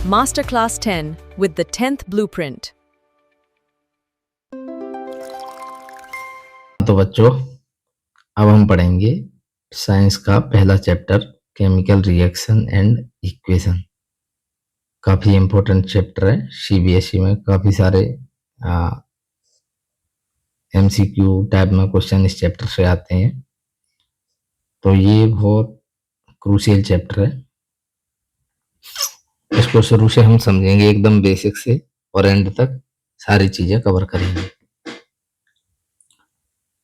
Masterclass 10 with the 10th blueprint. तो बच्चों, अब हम पढ़ेंगे साइंस का पहला chapter chemical reaction and equation. काफ़ी इम्पोर्टेंट चैप्टर है। सीबीएसई में काफ़ी सारे एमसीक्यू टाइप में क्वेश्चन इस चैप्टर से आते हैं, तो ये बहुत क्रूशियल चैप्टर है। इसको शुरू से हम समझेंगे एकदम बेसिक से और एंड तक सारी चीज़ें कवर करेंगे।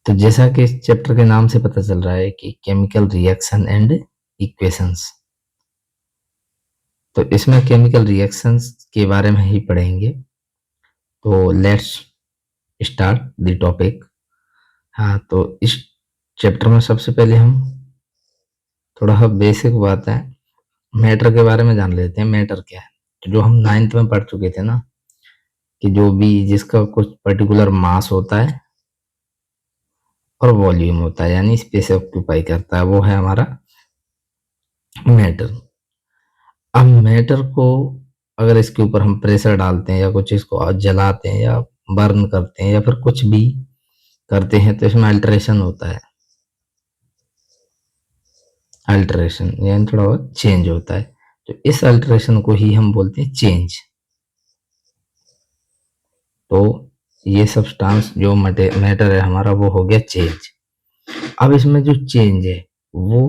तो जैसा कि इस चैप्टर के नाम से पता चल रहा है कि केमिकल रिएक्शन एंड इक्वेशंस, तो इसमें केमिकल रिएक्शंस के बारे में ही पढ़ेंगे। तो लेट्स स्टार्ट द टॉपिक। हाँ, तो इस चैप्टर में सबसे पहले हम थोड़ा बेसिक बात है मैटर के बारे में जान लेते हैं। मैटर क्या है, तो जो हम 9th में पढ़ चुके थे ना, कि जो भी जिसका कुछ पर्टिकुलर मास होता है और वॉल्यूम होता है, यानी स्पेस ऑक्यूपाई करता है, वो है हमारा मैटर। अब मैटर को अगर इसके ऊपर हम प्रेशर डालते हैं या कुछ इसको जलाते हैं या बर्न करते हैं या फिर कुछ भी करते हैं, तो इसमें अल्टरेशन होता है। अल्टरेशन यानी थोड़ा बहुत चेंज होता है। तो इस अल्टरेशन को ही हम बोलते हैं चेंज। तो ये सब्सटेंस जो मैटर है हमारा, वो हो गया चेंज। अब इसमें जो चेंज है वो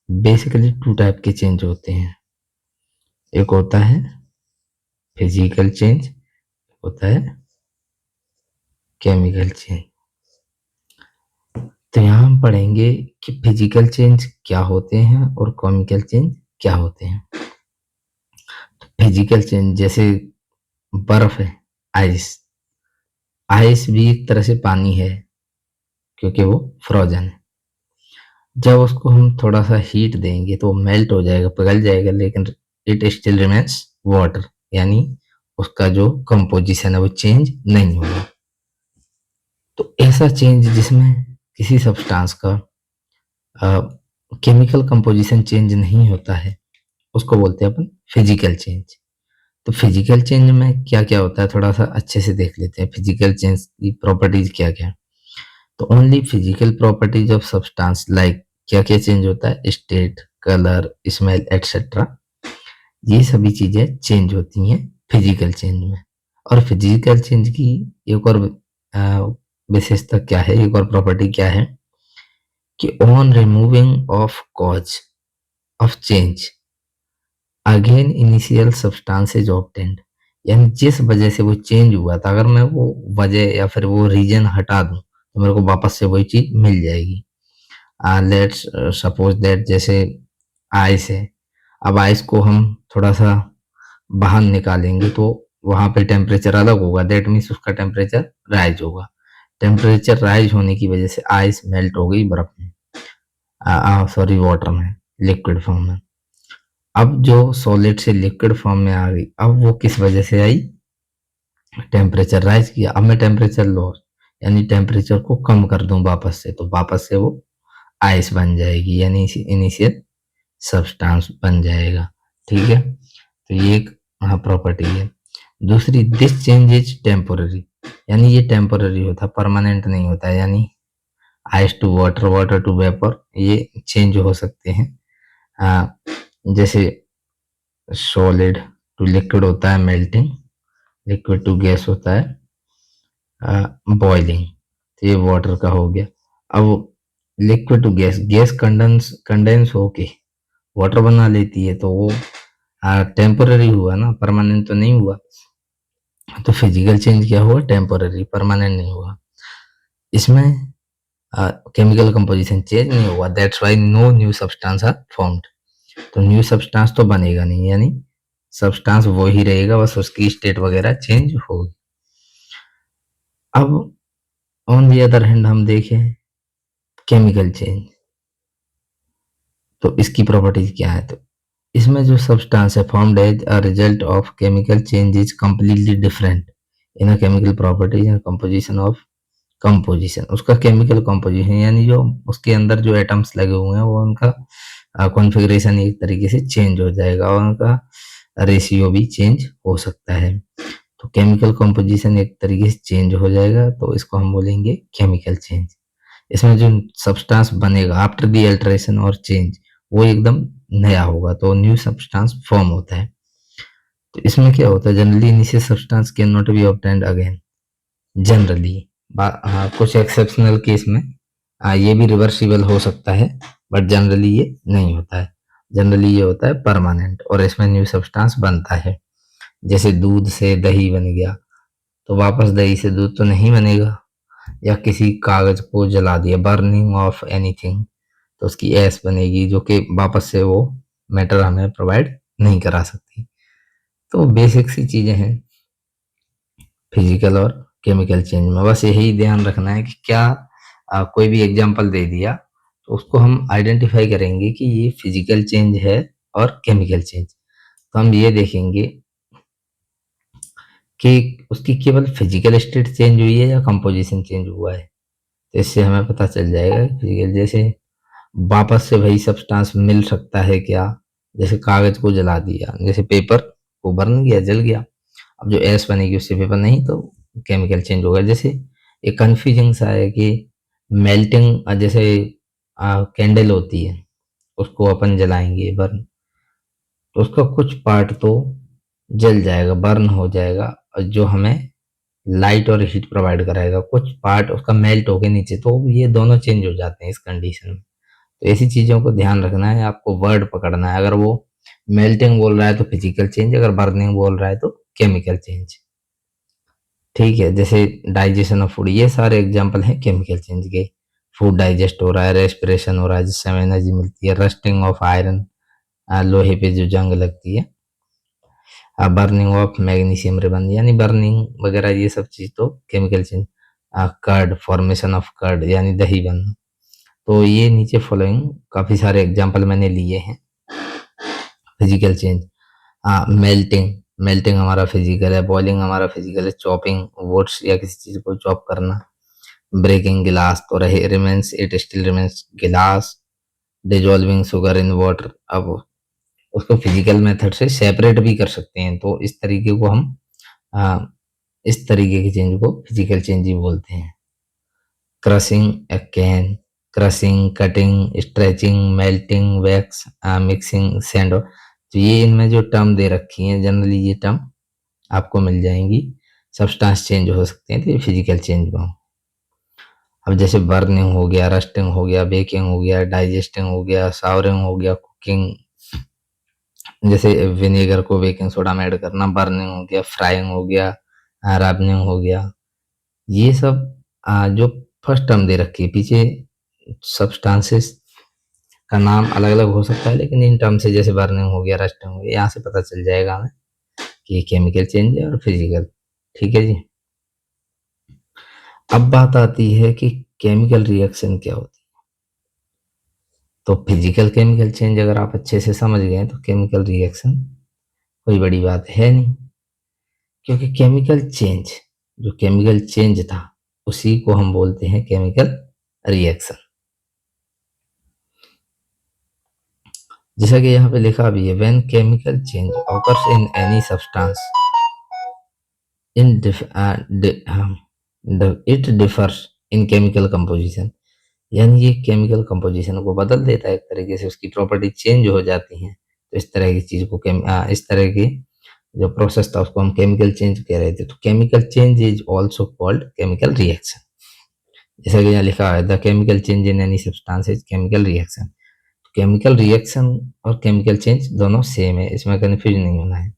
बेसिकली 2 टाइप के चेंज होते हैं। एक होता है फिजिकल चेंज, होता है केमिकल चेंज। तो यहाँ हम पढ़ेंगे कि फिजिकल चेंज क्या होते हैं और केमिकल चेंज क्या होते हैं। तो फिजिकल चेंज जैसे बर्फ है, आइस। आइस भी एक तरह से पानी है क्योंकि वो फ्रोजन है। जब उसको हम थोड़ा सा हीट देंगे तो मेल्ट हो जाएगा, पिघल जाएगा, लेकिन इट स्टिल रिमेन्स वाटर, यानी उसका जो कंपोजिशन है वो चेंज नहीं होगा। तो ऐसा चेंज जिसमें किसी सब्सटेंस का केमिकल कंपोजिशन चेंज नहीं होता है, उसको बोलते हैं अपन फिजिकल चेंज। तो फिजिकल चेंज में क्या क्या होता है थोड़ा सा अच्छे से देख लेते हैं। फिजिकल चेंज की प्रॉपर्टीज क्या क्या है। तो only physical properties of substance like क्या क्या चेंज होता है, स्टेट, कलर, स्मेल एटसेट्रा, ये सभी चीजें चेंज होती हैं फिजिकल चेंज में। और फिजिकल चेंज की एक और विशेषता क्या है, एक और प्रॉपर्टी क्या है कि on removing of cause of change again initial substance is obtained, यानी जिस वजह से वो चेंज हुआ था, अगर मैं वो वजह या फिर वो रीजन हटा दूं तो मेरे को वापस से वही चीज मिल जाएगी। लेट्स सपोज दैट जैसे आइस है। अब आइस को हम थोड़ा सा बाहर निकालेंगे तो वहां पे टेम्परेचर अलग होगा, दैट मीन्स उसका टेम्परेचर राइज होगा। टेम्परेचर राइज होने की वजह से आइस मेल्ट हो गई बर्फ में, सॉरी वाटर में, लिक्विड फॉर्म में। अब जो सॉलिड से लिक्विड फॉर्म में आ गई, अब वो किस वजह से आई, टेम्परेचर राइज किया। अब मैं टेम्परेचर लॉस यानी टेम्परेचर को कम कर दूं वापस से, तो वापस से वो आइस बन जाएगी, यानी इनिशियल सब्सटेंस बन जाएगा। ठीक है, तो ये एक प्रॉपर्टी है। दूसरी, दिस चेंज इज टेम्पोररी, यानी ये टेम्पोररी होता है, परमानेंट नहीं होता है। यानी ice to water, water to vapour, ये चेंज हो सकते हैं। जैसे सॉलिड टू लिक्विड होता है मेल्टिंग, लिक्विड टू गैस होता है बॉइलिंग। तो ये वाटर का हो गया। अब liquid to gas, gas condense होके वाटर बना लेती है, तो वो टेम्पोररी हुआ ना, परमानेंट तो नहीं हुआ। तो फिजिकल चेंज क्या हुआ, टेम्पोररी, परमानेंट नहीं हुआ। इसमें केमिकल कंपोजिशन चेंज नहीं हुआ, that's why no new substance are formed. तो न्यू सब्सटेंस तो बनेगा नहीं, यानी सब्सटेंस वो ही रहेगा, बस उसकी स्टेट वगैरह चेंज होगी। अब ऑन दी अदर हैंड हम देखें केमिकल चेंज, तो इसकी प्रॉपर्टीज क्या है। तो इसमें जो सब्सटेंस है formed as a result of chemical change is completely different in a chemical properties and composition of composition, उसका केमिकल कंपोजिशन यानी जो उसके अंदर जो एटम्स लगे हुए हैं वो उनका कॉन्फ़िगरेशन एक तरीके से चेंज हो जाएगा और उनका रेशियो भी चेंज हो सकता है। तो केमिकल कॉम्पोजिशन एक तरीके से चेंज हो जाएगा, तो इसको हम बोलेंगे केमिकल चेंज। इसमें जो सब्सटेंस बनेगा आफ्टर दी अल्टरेशन और चेंज, वो एकदम नया होगा, तो न्यू सब्सटेंस फॉर्म होता है। तो इसमें क्या होता है, generally initial substance can not be obtained again. Generally हाँ, कुछ एक्सेप्शनल केस में ये भी रिवर्सिबल हो सकता है, बट जनरली ये नहीं होता है। जनरली ये होता है परमानेंट, और इसमें न्यू सब्सटेंस बनता है। जैसे दूध से दही बन गया, तो वापस दही से दूध तो नहीं बनेगा। या किसी कागज को जला दिया, बर्निंग ऑफ एनीथिंग, तो उसकी एश बनेगी, जो कि वापस से वो मैटर हमें प्रोवाइड नहीं करा सकती। तो बेसिक सी चीजें हैं फिजिकल और केमिकल चेंज में। बस यही ध्यान रखना है कि क्या कोई भी एग्जांपल दे दिया तो उसको हम आइडेंटिफाई करेंगे कि ये फिजिकल चेंज है और केमिकल चेंज। तो हम ये देखेंगे कि उसकी केवल फिजिकल स्टेट चेंज हुई है या कंपोजिशन चेंज हुआ है। तो इससे हमें पता चल जाएगा फिजिकल, जैसे वापस से वही सब्सटेंस मिल सकता है क्या। जैसे कागज को जला दिया, जैसे पेपर को बर्न किया, जल गया, अब जो एश बनेगी उससे पेपर नहीं, तो केमिकल चेंज होगा। जैसे एक कंफ्यूजिंग सा है कि मेल्टिंग, जैसे कैंडल होती है, उसको अपन जलाएंगे बर्न, तो उसका कुछ पार्ट तो जल जाएगा, बर्न हो जाएगा, और जो हमें लाइट और हीट प्रोवाइड कराएगा, कुछ पार्ट उसका मेल्ट होके नीचे, तो ये दोनों चेंज हो जाते हैं इस कंडीशन में। तो ऐसी चीजों को ध्यान रखना है, आपको वर्ड पकड़ना है। अगर वो मेल्टिंग बोल रहा है तो फिजिकल चेंज, अगर बर्निंग बोल रहा है तो केमिकल चेंज। ठीक है, जैसे डाइजेशन ऑफ फूड, ये सारे एग्जांपल हैं केमिकल चेंज के। फूड डाइजेस्ट हो रहा है, रेस्पिरेशन हो रहा है जिससे हमें एनर्जी मिलती है, रस्टिंग ऑफ आयरन, लोहे पे जो जंग लगती है, बर्निंग ऑफ मैग्नीशियम रिबन, यानी बर्निंग वगैरह, ये सब चीज तो chemical change. Curd, formation of curd यानी दही बनना। तो ये नीचे फॉलोइंग काफी सारे एग्जांपल मैंने लिए हैं फिजिकल चेंज। मेल्टिंग, मेल्टिंग हमारा फिजिकल है। बॉइलिंग हमारा फिजिकल है। चॉपिंग वुड्स या किसी चीज को चॉप करना। ब्रेकिंग गिलास, तो रहे रिमेन्स, इट स्टिल रिमेन्स गिलास। डिजोल्विंग शुगर इन वाटर, अब उसको फिजिकल मेथड से सेपरेट भी कर सकते हैं, तो इस तरीके को हम आ, इस तरीके के चेंज को फिजिकल चेंज ही बोलते हैं। Crushing A can, crushing, cutting, stretching, melting, wax, mixing, sand, तो ये इनमें जो टर्म दे रखी हैं, जनरली ये टर्म आपको मिल जाएंगी। सब्सटेंस चेंज हो सकते हैं, तो ये फिजिकल चेंज में हो। अब जैसे बर्निंग हो गया, रस्टिंग हो गया, बेकिंग हो गया, डाइजेस्टिंग हो गया, सावरिंग हो गया, कुकिंग, जैसे विनेगर को बेकिंग सोडा में ऐड करना, बर्निंग हो गया, फ्राइंग हो गया, राबनिंग हो गया। ये सब जो फर्स्ट टर्म दे रखी है, पीछे सब्सटेंसेस का नाम अलग अलग हो सकता है, लेकिन इन टर्म से जैसे बर्निंग हो गया, रस्टिंग हो गया, यहाँ से पता चल जाएगा हमें कि केमिकल चेंज है और फिजिकल। ठीक है जी। अब बात आती है कि केमिकल रिएक्शन क्या होती है। तो फिजिकल केमिकल चेंज अगर आप अच्छे से समझ गए तो केमिकल रिएक्शन कोई बड़ी बात है नहीं, क्योंकि केमिकल चेंज, जो केमिकल चेंज था उसी को हम बोलते हैं केमिकल रिएक्शन। जैसा कि यहाँ पे लिखा भी है, when chemical change occurs in any substance in it differs in chemical composition, यानी ये केमिकल कंपोजिशन को बदल देता है, एक तरीके से उसकी प्रॉपर्टी चेंज हो जाती है। तो इस तरह की चीज को इस तरह की जो प्रोसेस था उसको हम केमिकल चेंज कह रहे थे। तो chemical change is also called chemical reaction. जैसा कि यहाँ लिखा है, the chemical change in any substance is chemical reaction. Chemical reaction और केमिकल चेंज दोनों सेम है, इसमें कंफ्यूज नहीं होना है।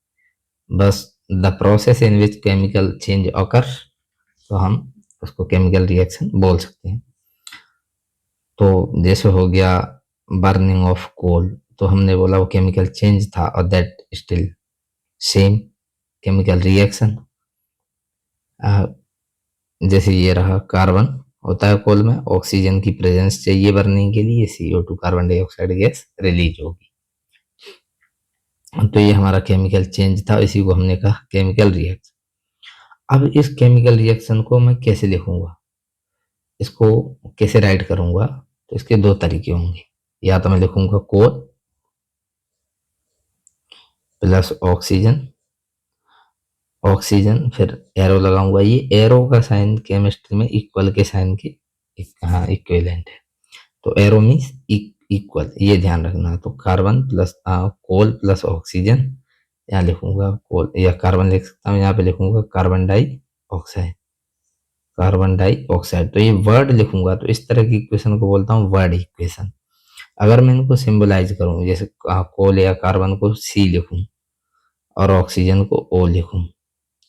बस the process in which chemical change occur, तो हम उसको केमिकल रिएक्शन बोल सकते हैं। तो जैसे हो गया बर्निंग ऑफ कोल, तो हमने बोला वो केमिकल चेंज था, और that still same chemical reaction. जैसे ये रहा, कार्बन होता है कोल में, ऑक्सीजन की प्रेजेंस चाहिए बर्निंग के लिए, CO2 carbon dioxide gas release होगी। तो ये हमारा केमिकल चेंज था, इसी को हमने कहा केमिकल रिएक्शन। अब इस केमिकल रिएक्शन को मैं कैसे लिखूंगा, इसको कैसे राइट करूंगा, तो इसके दो तरीके होंगे। या तो मैं लिखूंगा कोल, प्लस ऑक्सीजन, ऑक्सीजन फिर एरो लगाऊंगा। ये एरो का साइन केमिस्ट्री में इक्वल के साइन के हाँ इक्विवेलेंट है। तो एरो मीन्स इक्वल, ये ध्यान रखना। तो कार्बन प्लस कोल प्लस ऑक्सीजन, यहाँ लिखूंगा कोल या कार्बन लिख सकता हूँ, यहाँ पे लिखूंगा carbon dioxide, carbon dioxide. तो ये वर्ड लिखूंगा तो इस तरह की इक्वेशन को बोलता हूँ वर्ड इक्वेशन। अगर मैं इनको सिंबलाइज करूँ, जैसे कोल या कार्बन को सी लिखूं और ऑक्सीजन को ओ लिखूं,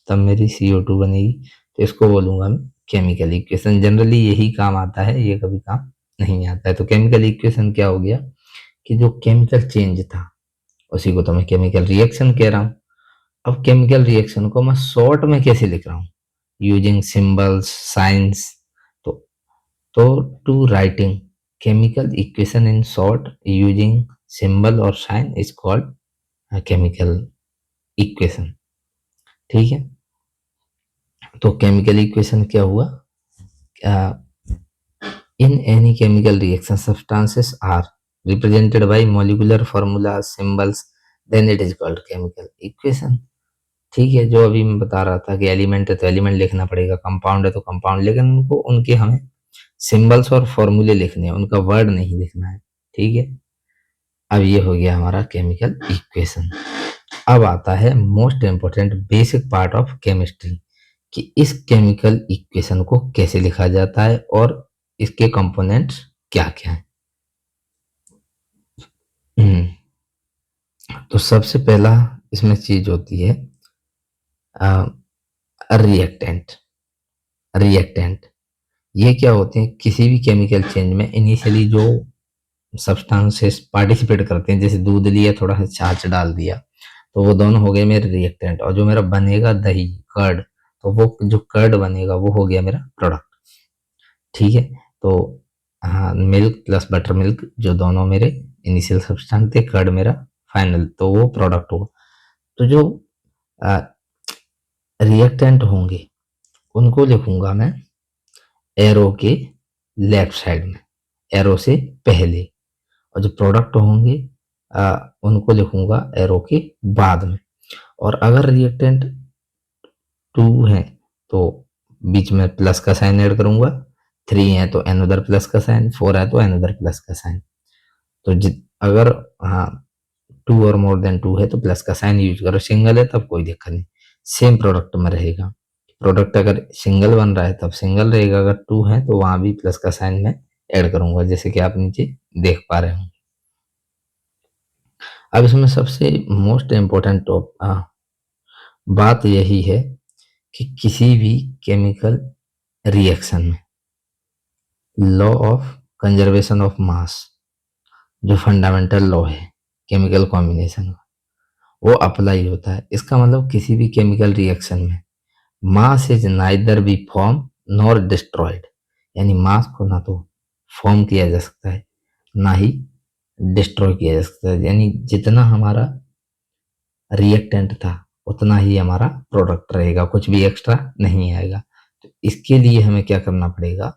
तब मेरी CO2 बनेगी। तो इसको बोलूंगा मैं केमिकल इक्वेशन। जनरली यही काम आता है, ये कभी काम नहीं आता है। तो केमिकल इक्वेशन क्या हो गया कि जो केमिकल चेंज था उसी को तो मैं केमिकल रिएक्शन कह रहा हूँ। अब केमिकल रिएक्शन को मैं शॉर्ट में कैसे लिख रहा हूँ, यूजिंग सिंबल्स साइंस। तो to writing chemical equation in short using symbol और sign is called chemical equation. ठीक है, तो केमिकल इक्वेशन क्या हुआ, in any chemical reaction substances are represented by molecular formula symbols, then it is called chemical equation. ठीक है, जो अभी मैं बता रहा था कि एलिमेंट है तो एलिमेंट लिखना पड़ेगा, कंपाउंड है तो कंपाउंड, लेकिन उनको उनके हमें सिंबल्स और फॉर्मूले लिखने हैं, उनका वर्ड नहीं लिखना है। ठीक है, अब ये हो गया हमारा केमिकल इक्वेशन। अब आता है most important basic part of chemistry कि इस केमिकल इक्वेशन को कैसे लिखा जाता है और इसके कंपोनेंट्स क्या क्या हैं। तो सबसे पहला इसमें चीज होती है रिएक्टेंट। रिएक्टेंट ये क्या होते हैं, किसी भी केमिकल चेंज में इनिशियली जो सब्सटेंसेस पार्टिसिपेट करते हैं, जैसे दूध लिया थोड़ा सा छाछ डाल दिया, तो वो दोनों हो गए मेरे रिएक्टेंट। और जो मेरा बनेगा दही कर्ड, तो वो जो कर्ड बनेगा वो हो गया मेरा प्रोडक्ट। ठीक है, तो हाँ मिल्क प्लस बटर मिल्क जो दोनों मेरे इनिशियल सब्सटेंस थे, कर्ड मेरा फाइनल, तो वो प्रोडक्ट होगा। तो जो रिएक्टेंट होंगे उनको लिखूंगा मैं एरो के लेफ्ट साइड में, एरो से पहले। और जो प्रोडक्ट होंगे उनको लिखूंगा एरो के बाद में। और अगर रिएक्टेंट 2 है तो बीच में प्लस का साइन ऐड करूंगा, 3 है तो अनदर प्लस का साइन, 4 है तो अनदर प्लस का साइन। तो अगर हाँ 2 और मोर देन 2 है तो प्लस का साइन यूज करो, सिंगल है तब कोई दिक्कत नहीं, सेम प्रोडक्ट में रहेगा। प्रोडक्ट अगर सिंगल बन रहा है तब सिंगल रहेगा, अगर 2 है तो वहां भी प्लस का साइन मैं ऐड करूंगा, जैसे कि आप नीचे देख पा रहे हो। अब इसमें सबसे मोस्ट इम्पोर्टेंट बात यही है कि किसी भी केमिकल रिएक्शन में law of conservation of mass, जो फंडामेंटल लॉ है केमिकल कॉम्बिनेशन का, वो अप्लाई होता है। इसका मतलब किसी भी केमिकल रिएक्शन में mass is neither be form nor destroyed, यानी मास को ना तो फॉर्म किया जा सकता है ना ही डिस्ट्रॉय किया जा सकता है। यानी जितना हमारा रिएक्टेंट था उतना ही हमारा प्रोडक्ट रहेगा, कुछ भी एक्स्ट्रा नहीं आएगा। तो इसके लिए हमें क्या करना पड़ेगा,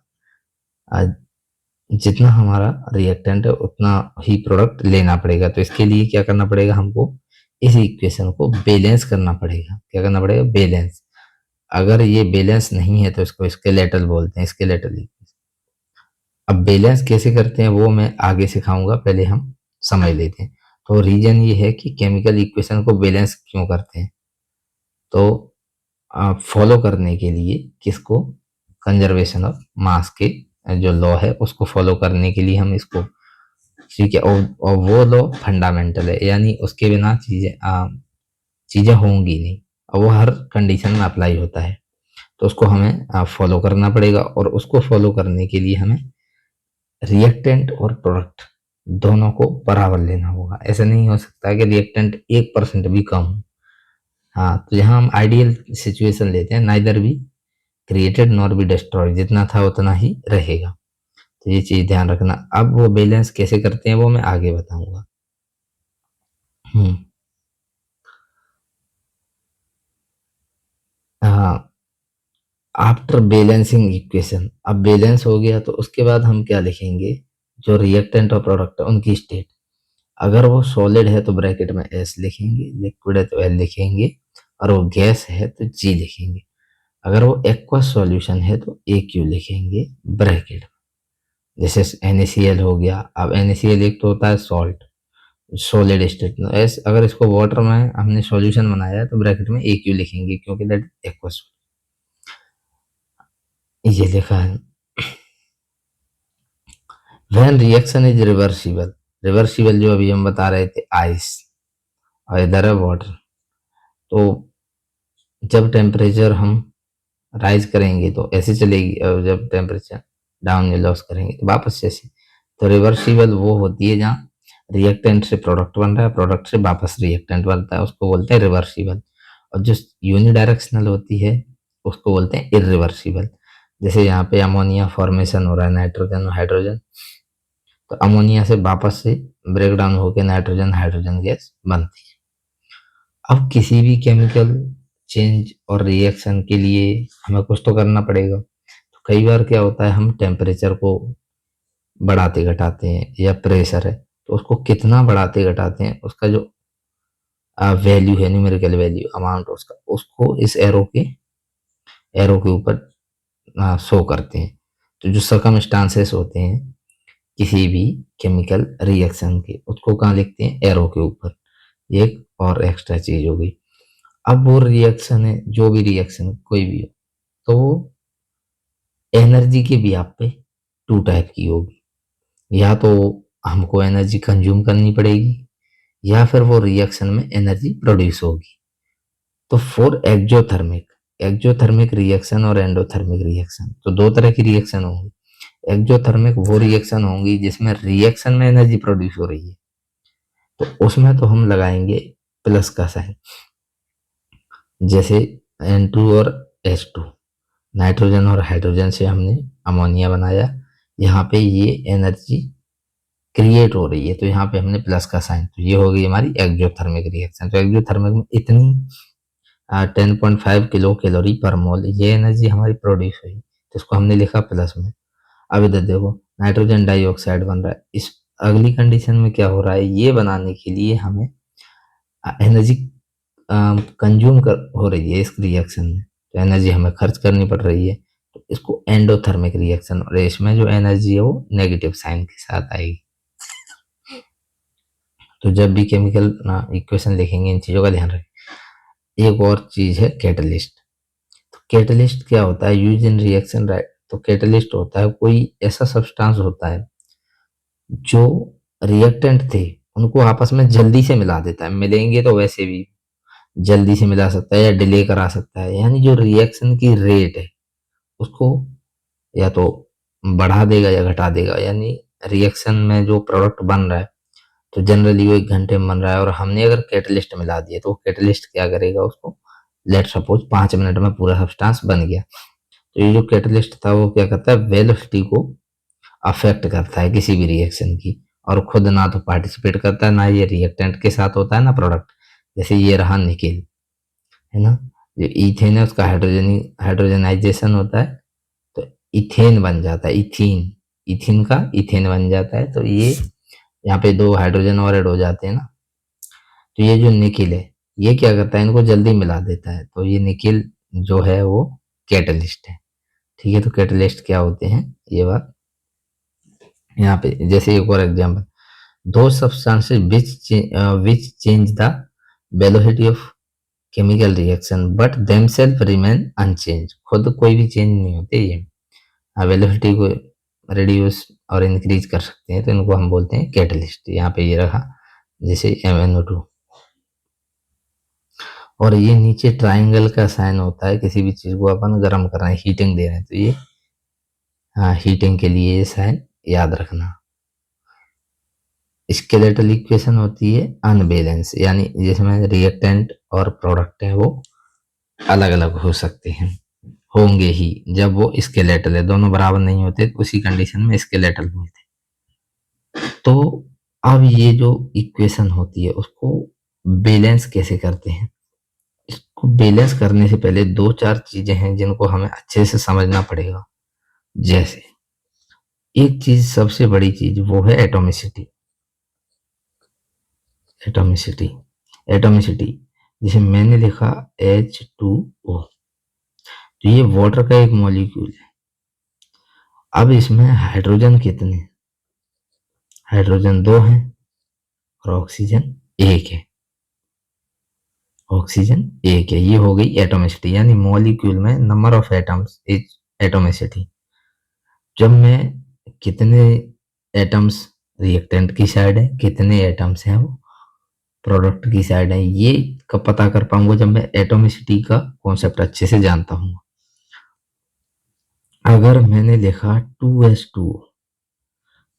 जितना हमारा रिएक्टेंट है उतना ही प्रोडक्ट लेना पड़ेगा। तो इसके लिए क्या करना पड़ेगा, हमको इस इक्वेशन को बैलेंस करना पड़ेगा। क्या करना पड़ेगा, बैलेंस। अगर ये बैलेंस नहीं है तो इसको स्केलेटल बोलते हैं, स्केलेटल इक्वेशन। अब बैलेंस कैसे करते हैं वो मैं आगे सिखाऊंगा, पहले हम समझ लेते हैं। तो रीजन ये है कि केमिकल इक्वेशन को बैलेंस क्यों करते हैं, तो फॉलो करने के लिए किसको, कंजर्वेशन ऑफ मास के जो लॉ है उसको फॉलो करने के लिए हम इसको, ठीक है। और वो लॉ फंडामेंटल है, यानी उसके बिना चीजें होंगी नहीं, और वो हर कंडीशन में अप्लाई होता है। तो उसको हमें फॉलो करना पड़ेगा, और उसको फॉलो करने के लिए हमें रिएक्टेंट और प्रोडक्ट दोनों को बराबर लेना होगा। ऐसा नहीं हो सकता कि रिएक्टेंट 1% भी कम हो। हाँ, तो यहाँ हम आइडियल सिचुएशन लेते हैं, neither be created nor be destroyed, जितना था उतना ही रहेगा। तो ये चीज ध्यान रखना। अब वो बैलेंस कैसे करते हैं वो मैं आगे बताऊंगा। हाँ, आफ्टर बैलेंसिंग इक्वेशन, अब बैलेंस हो गया तो उसके बाद हम क्या लिखेंगे, जो रिएक्टेंट और प्रोडक्ट है उनकी स्टेट। अगर वो सॉलिड है तो ब्रैकेट में एस लिखेंगे, लिक्विड है तो एल लिखेंगे, और वो गैस है तो जी लिखेंगे। अगर वो एक्वस सॉल्यूशन है तो ए क्यू लिखेंगे ब्रैकेट में। जैसे NaCl हो गया। अब NaCl एक तो होता है सॉल्ट, सॉलिड स्टेट। अगर इसको वाटर में हमने सॉल्यूशन बनाया है तो ब्रैकेट में ए क्यू लिखेंगे, क्योंकि दैट एक्वस। ये लिखा है। When reaction is reversible, reversible जो अभी हम बता रहे थे आइस, और इधर है वाटर। तो जब टेम्परेचर हम राइज करेंगे तो ऐसे चलेगी, और जब टेम्परेचर डाउन लॉस करेंगे तो वापस ऐसे। तो रिवर्सिबल वो होती है जहाँ रिएक्टेंट से प्रोडक्ट बन रहा है, प्रोडक्ट से वापस रिएक्टेंट बनता है, उसको बोलते हैं रिवर्सिबल। और जो यूनिडायरेक्शनल होती है उसको बोलते हैं इरिवर्सिबल। जैसे यहाँ पे अमोनिया फॉर्मेशन हो रहा है, नाइट्रोजन और हाइड्रोजन, तो अमोनिया से वापस से ब्रेक डाउन होकर नाइट्रोजन हाइड्रोजन गैस बनती है। अब किसी भी केमिकल चेंज और रिएक्शन के लिए हमें कुछ तो करना पड़ेगा। तो कई बार क्या होता है, हम टेम्परेचर को बढ़ाते घटाते हैं, या प्रेशर है तो उसको कितना बढ़ाते घटाते हैं, उसका जो वैल्यू है, न्यूमेरिकल वैल्यू अमाउंट उसका, उसको इस एरो के ऊपर शो करते हैं। तो जो सर्कमस्टांसेस होते हैं किसी भी केमिकल रिएक्शन के, उसको कहाँ लिखते हैं, एरो के ऊपर। एक और एक्स्ट्रा चीज हो गई। अब वो रिएक्शन है, जो भी रिएक्शन कोई भी हो, तो वो एनर्जी के भी आप पे टू टाइप की होगी। या तो हमको एनर्जी कंज्यूम करनी पड़ेगी, या फिर वो रिएक्शन में एनर्जी प्रोड्यूस होगी। तो फॉर एक्जोथर्मिक, एक्जोथर्मिक रिएक्शन और एंडोथर्मिक रिएक्शन, तो दो तरह की रिएक्शन होंगी। एक्जोथर्मिक वो रिएक्शन होंगी जिसमें रिएक्शन में एनर्जी प्रोड्यूस हो रही है, तो उसमें तो हम लगाएंगे प्लस का साइन। जैसे N2 और H2, नाइट्रोजन और हाइड्रोजन से हमने अमोनिया बनाया, यहाँ पे ये एनर्जी क्रिएट हो रही है, तो यहाँ पे हमने प्लस का साइन, तो ये हो गई हमारी एक्जोथर्मिक रिएक्शन। तो एक्जोथर्मिक में इतनी 10.5 किलो कैलोरी पर मोल ये एनर्जी हमारी प्रोड्यूस हुई, तो इसको हमने लिखा प्लस में। अब इधर देखो नाइट्रोजन डाइऑक्साइड बन रहा है, इस अगली कंडीशन में क्या हो रहा है, ये बनाने के लिए हमें एनर्जी कंज्यूम कर हो रही है इस रिएक्शन में, तो एनर्जी हमें खर्च करनी पड़ रही है, तो इसको एंडोथर्मिक रिएक्शन, और इसमें जो एनर्जी है वो नेगेटिव साइन के साथ आएगी। तो जब भी केमिकल इक्वेशन लिखेंगे इन चीजों का ध्यान रखें। एक और चीज है कैटलिस्ट। तो कैटलिस्ट क्या होता है, यूज इन रिएक्शन, राइट। तो कैटलिस्ट होता है कोई ऐसा सब्सटेंस होता है जो रिएक्टेंट थे उनको आपस में जल्दी से मिला देता है, मिलेंगे तो वैसे भी जल्दी से मिला सकता है या डिले करा सकता है, यानी जो रिएक्शन की रेट है उसको या तो बढ़ा देगा या घटा देगा। यानी रिएक्शन में जो प्रोडक्ट बन रहा है तो जनरली वो 1 घंटे में बन रहा है, और हमने अगर कैटलिस्ट मिला दिया तो कैटलिस्ट क्या करेगा, उसको लेट सपोज 5 मिनट में पूरा सब्सटेंस बन गया। तो ये जो कैटलिस्ट था वो क्या करता है, वेलोसिटी को अफेक्ट करता है किसी भी रिएक्शन की, और खुद ना तो पार्टिसिपेट करता है, ना ये रिएक्टेंट के साथ होता है ना प्रोडक्ट। जैसे ये रहा निकेल, है ना, जो इथेन है उसका हाइड्रोजनाइजेशन होता है तो इथेन बन जाता है, इथीन, इथिन का इथेन बन जाता है। तो ये यहाँ पे 2 हाइड्रोजन और ऐड हो जाते हैं ना, तो ये जो निकेल है ये क्या करता है, इनको जल्दी मिला देता है, तो ये निकेल जो है वो कैटलिस्ट है। ठीक है, तो कैटलिस्ट क्या होते हैं ये बात यहाँ पे। जैसे एक और एग्जाम्पल, दो substances which change the velocity of chemical reaction but themselves remain unchanged, खुद कोई भी चेंज नहीं होते ये, वेलोसिटी को रिड्यूस और इंक्रीज कर सकते हैं, तो इनको हम बोलते हैं कैटलिस्ट। यहाँ पे ये रहा जैसे MnO2, और ये नीचे ट्राइंगल का साइन होता है, किसी भी चीज को अपन गर्म कर रहे हैं, हीटिंग दे रहे हैं, तो ये हीटिंग के लिए ये साइन याद रखना। स्केलेटल इक्वेशन होती है अनबैलेंस, यानी जिसमें रिएक्टेंट और प्रोडक्ट है वो अलग अलग हो सकते हैं, होंगे ही जब वो स्केलेटल है, दोनों बराबर नहीं होते तो उसी कंडीशन में स्केलेटल बोलते हैं। तो अब ये जो इक्वेशन होती है उसको बैलेंस कैसे करते हैं, इसको बैलेंस करने से पहले 2-4 चीजें हैं जिनको हमें अच्छे से समझना पड़ेगा। जैसे एक चीज, सबसे बड़ी चीज वो है एटोमिसिटी। एटॉमिसिटी, एटॉमिसिटी जैसे मैंने लिखा H2O, तो ये वाटर का एक मॉलिक्यूल है। अब इसमें हाइड्रोजन कितने, हाइड्रोजन 2 हैं और ऑक्सीजन 1 है, ऑक्सीजन 1 है। ये हो गई एटॉमिसिटी, यानी मॉलिक्यूल में number of atoms is atomicity. जब मैं कितने एटम्स रिएक्टेंट की साइड है, कितने एटम्स हैं वो प्रोडक्ट की साइड है, ये कब पता कर पाऊंगा, जब मैं एटॉमिसिटी का कॉन्सेप्ट अच्छे से जानता हूँ। अगर मैंने लिखा 2s2,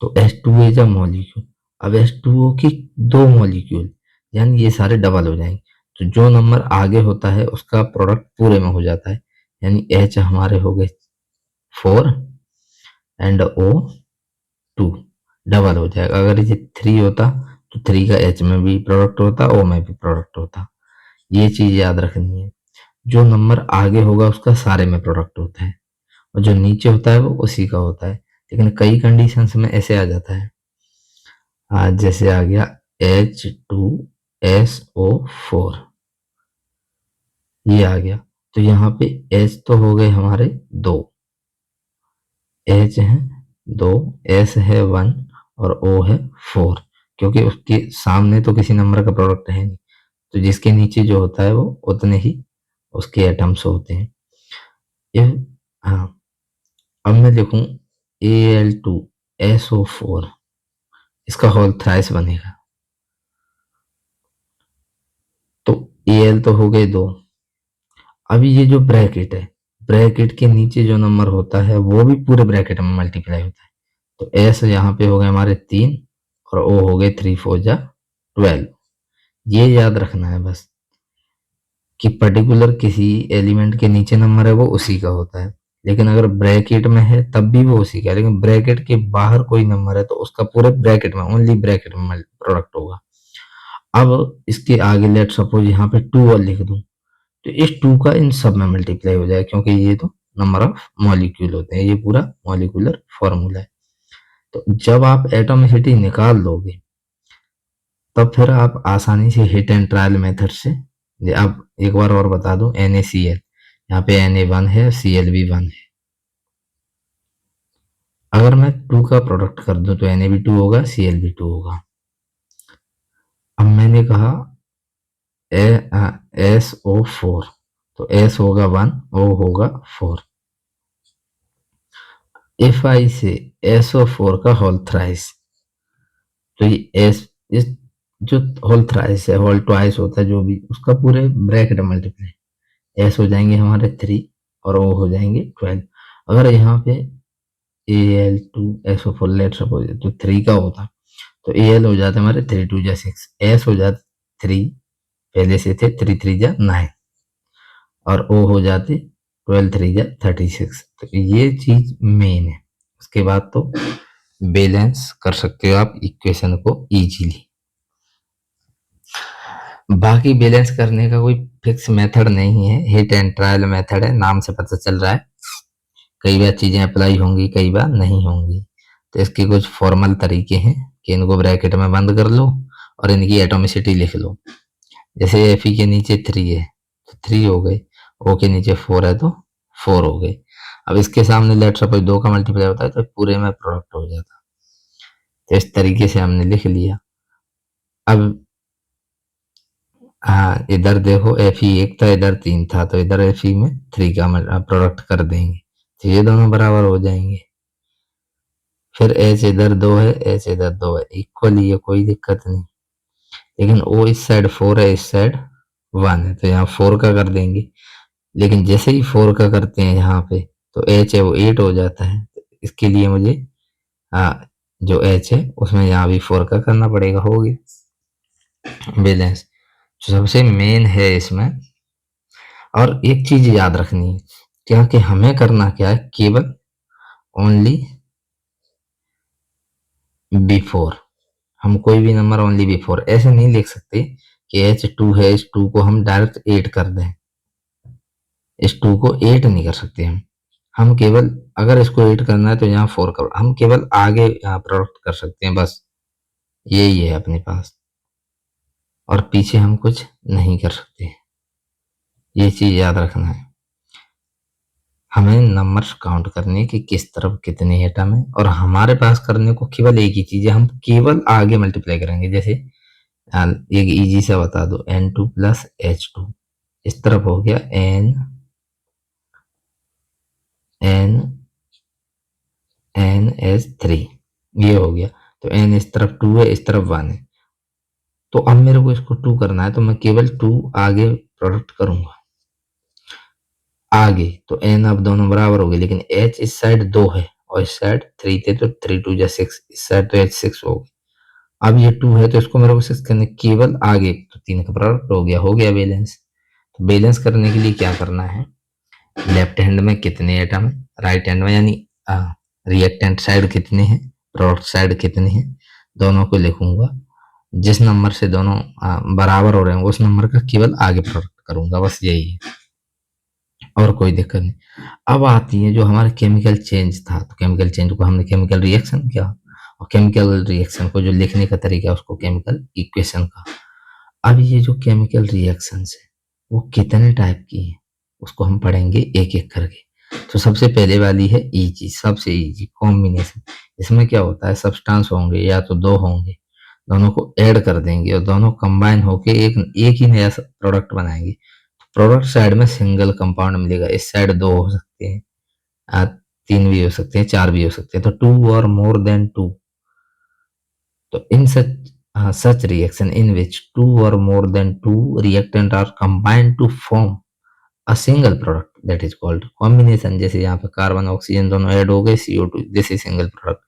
तो H2 इज अ मॉलिक्यूल। अब H2O की 2 मॉलिक्यूल, यानी ये सारे डबल हो जाएंगे, तो जो नंबर आगे होता है उसका प्रोडक्ट पूरे में हो जाता है, यानी H हमारे हो गए 4 एंड O2 डबल हो जाएगा। अगर ये 3 होता तो 3 का H में भी प्रोडक्ट होता, O में भी प्रोडक्ट होता। ये चीज याद रखनी है, जो नंबर आगे होगा उसका सारे में प्रोडक्ट होता है और जो नीचे होता है वो उसी का होता है। लेकिन कई कंडीशंस में ऐसे आ जाता है, आज जैसे आ गया H2SO4, ये आ गया, तो यहाँ पे H तो हो गए हमारे 2, H है 2, S है 1 और O है 4, क्योंकि उसके सामने तो किसी नंबर का प्रोडक्ट है नहीं, तो जिसके नीचे जो होता है वो उतने ही उसके एटम्स होते हैं। हाँ, अब मैं लिखूं Al2SO4, इसका होल थ्राइस बनेगा, तो Al तो हो गए 2। अभी ये जो ब्रैकेट है, ब्रैकेट के नीचे जो नंबर होता है वो भी पूरे ब्रैकेट में मल्टीप्लाई होता है, तो S यहाँ पे हो गए हमारे 3 और O हो गए 3 4 जा 12। ये याद रखना है बस कि पर्टिकुलर किसी एलिमेंट के नीचे नंबर है वो उसी का होता है, लेकिन अगर ब्रैकेट में है तब भी वो उसी का है, लेकिन ब्रैकेट के बाहर कोई नंबर है तो उसका पूरे ब्रैकेट में, ओनली ब्रैकेट में प्रोडक्ट होगा। अब इसके आगे लेट सपोज यहाँ पे 2 और लिख दूं, तो इस 2 का इन सब में मल्टीप्लाई हो जाए, क्योंकि ये तो नंबर ऑफ मॉलिक्यूल होते हैं, ये पूरा मॉलिक्यूलर फॉर्मूला है। तो जब आप एटॉमिसिटी निकाल लोगे तब फिर आप आसानी से हिट एंड ट्रायल मेथड से, अब एक बार और बता दूं, NaCl, यहाँ पे Na1 है, Cl भी 1 है। अगर मैं 2 का प्रोडक्ट कर दूं तो Na भी 2 होगा, Cl भी 2 होगा। अब मैंने कहा SO4, तो S होगा 1, O होगा 4। इफ आई से SO4 का होल थ्राइस, तो ये एस इस जो होल थ्राइस है, होल ट्वाइस होता है जो भी, उसका पूरे ब्रैकेट मल्टीप्लाई, एस हो जाएंगे हमारे 3 और ओ हो जाएंगे 12। अगर यहाँ पे Al2SO4 लेट सपोज तो 3 का होता, तो Al हो जाते हमारे 3 2 जा 6, एस हो जाते 3 पहले से थे 3 3 जा 9 और ओ हो जाते 12 3 जा 36। तो ये चीज मेन है, उसके बाद तो बैलेंस कर सकते हो आप इक्वेशन को इजीली। बाकी बैलेंस करने का कोई फिक्स मेथड नहीं है, हिट एंड ट्रायल मेथड है, नाम से पता चल रहा है। कई बार चीजें अप्लाई होंगी, कई बार नहीं होंगी, तो इसके कुछ फॉर्मल तरीके हैं कि इनको ब्रैकेट में बंद कर लो और इनकी एटॉमिसिटी लिख लो। जैसे Fe के नीचे 3 है तो 3 हो गए, O के नीचे 4 है तो 4 हो गए। अब इसके सामने लेट सपोज 2 का मल्टीप्लाई होता है तो पूरे में प्रोडक्ट हो जाता, तो इस तरीके से हमने लिख लिया। अब हाँ, इधर देखो Fe 1 था, इधर 3 था, तो इधर Fe में 3 का प्रोडक्ट कर देंगे, तो ये दोनों बराबर हो जाएंगे। फिर H इधर 2 है, H इधर 2 है, इक्वली है, कोई दिक्कत नहीं। लेकिन O इस साइड 4 है, इस साइड 1 है, तो यहाँ 4 का कर देंगे। लेकिन जैसे ही 4 का करते हैं यहाँ पे, तो H है वो 8 हो जाता है, तो इसके लिए मुझे जो H है उसमें यहाँ भी 4 का करना पड़ेगा। हो गया बैलेंस, जो सबसे मेन है इसमें। और एक चीज याद रखनी है, क्या कि हमें करना क्या है, केवल ओनली बिफोर, हम कोई भी नंबर ओनली बिफोर, ऐसे नहीं लिख सकते कि H2 है, इस 2 को हम डायरेक्ट 8 कर दें, इस 2 को 8 नहीं कर सकते हम केवल अगर इसको 8 करना है तो यहाँ 4 कर, हम केवल आगे यहाँ प्रोडक्ट कर सकते हैं, बस यही है अपने पास। और पीछे हम कुछ नहीं कर सकते। ये चीज याद रखना है। हमें नंबर्स काउंट करने कि किस तरफ कितने एटम है, और हमारे पास करने को केवल एक ही चीज है, हम केवल आगे मल्टीप्लाई करेंगे। जैसे एक इजी सा बता दो, N2 प्लस H2, इस तरफ हो गया NH3, ये हो गया। तो N इस तरफ 2 है, इस तरफ 1 है। तो अब मेरे को इसको 2 करना है, तो मैं केवल 2 आगे प्रोडक्ट करूंगा आगे। तो N अब दोनों बराबर हो गए, लेकिन H इस साइड 2 है और इस साइड 3 थे, तो 3 2 6, इस साइड तो H 6 हो गया। अब ये 2 है तो इसको मेरे को 6 करने केवल आगे, तो 3 का प्रोडक्ट हो गया बैलेंस। तो बैलेंस करने के लिए क्या करना है, लेफ्ट हैंड में कितने एटम है, राइट हैंड में यानी रिएक्टेंट साइड कितने हैं, प्रोडक्ट साइड कितने हैं, दोनों को लिखूंगा। जिस नंबर से दोनों बराबर हो रहे हैं उस नंबर का केवल आगे प्रोडक्ट करूंगा, बस यही है, और कोई दिक्कत नहीं। अब आती है जो हमारा केमिकल चेंज था, तो केमिकल चेंज को हमने केमिकल रिएक्शन किया, और केमिकल रिएक्शन को जो लिखने का तरीका है उसको केमिकल इक्वेशन का। अब ये जो केमिकल रिएक्शन है वो कितने टाइप की है उसको हम पढ़ेंगे एक एक करके। तो सबसे पहले वाली है इजी, सबसे इजी कॉम्बिनेशन। इसमें क्या होता है, सब्सटेंस होंगे या तो दो होंगे, दोनों को ऐड कर देंगे और दोनों कंबाइन होके एक ही नया प्रोडक्ट बनाएंगे। प्रोडक्ट साइड में सिंगल कंपाउंड मिलेगा, इस साइड दो हो सकते हैं, तीन भी हो सकते हैं, चार भी हो सकते हैं, तो टू और मोर देन टू। तो इन such reaction in which two or more than two reactant are combined to form a single product that is called combination। जैसे यहाँ पे कार्बन ऑक्सीजन दोनों ऐड हो गए, CO2, this is single product.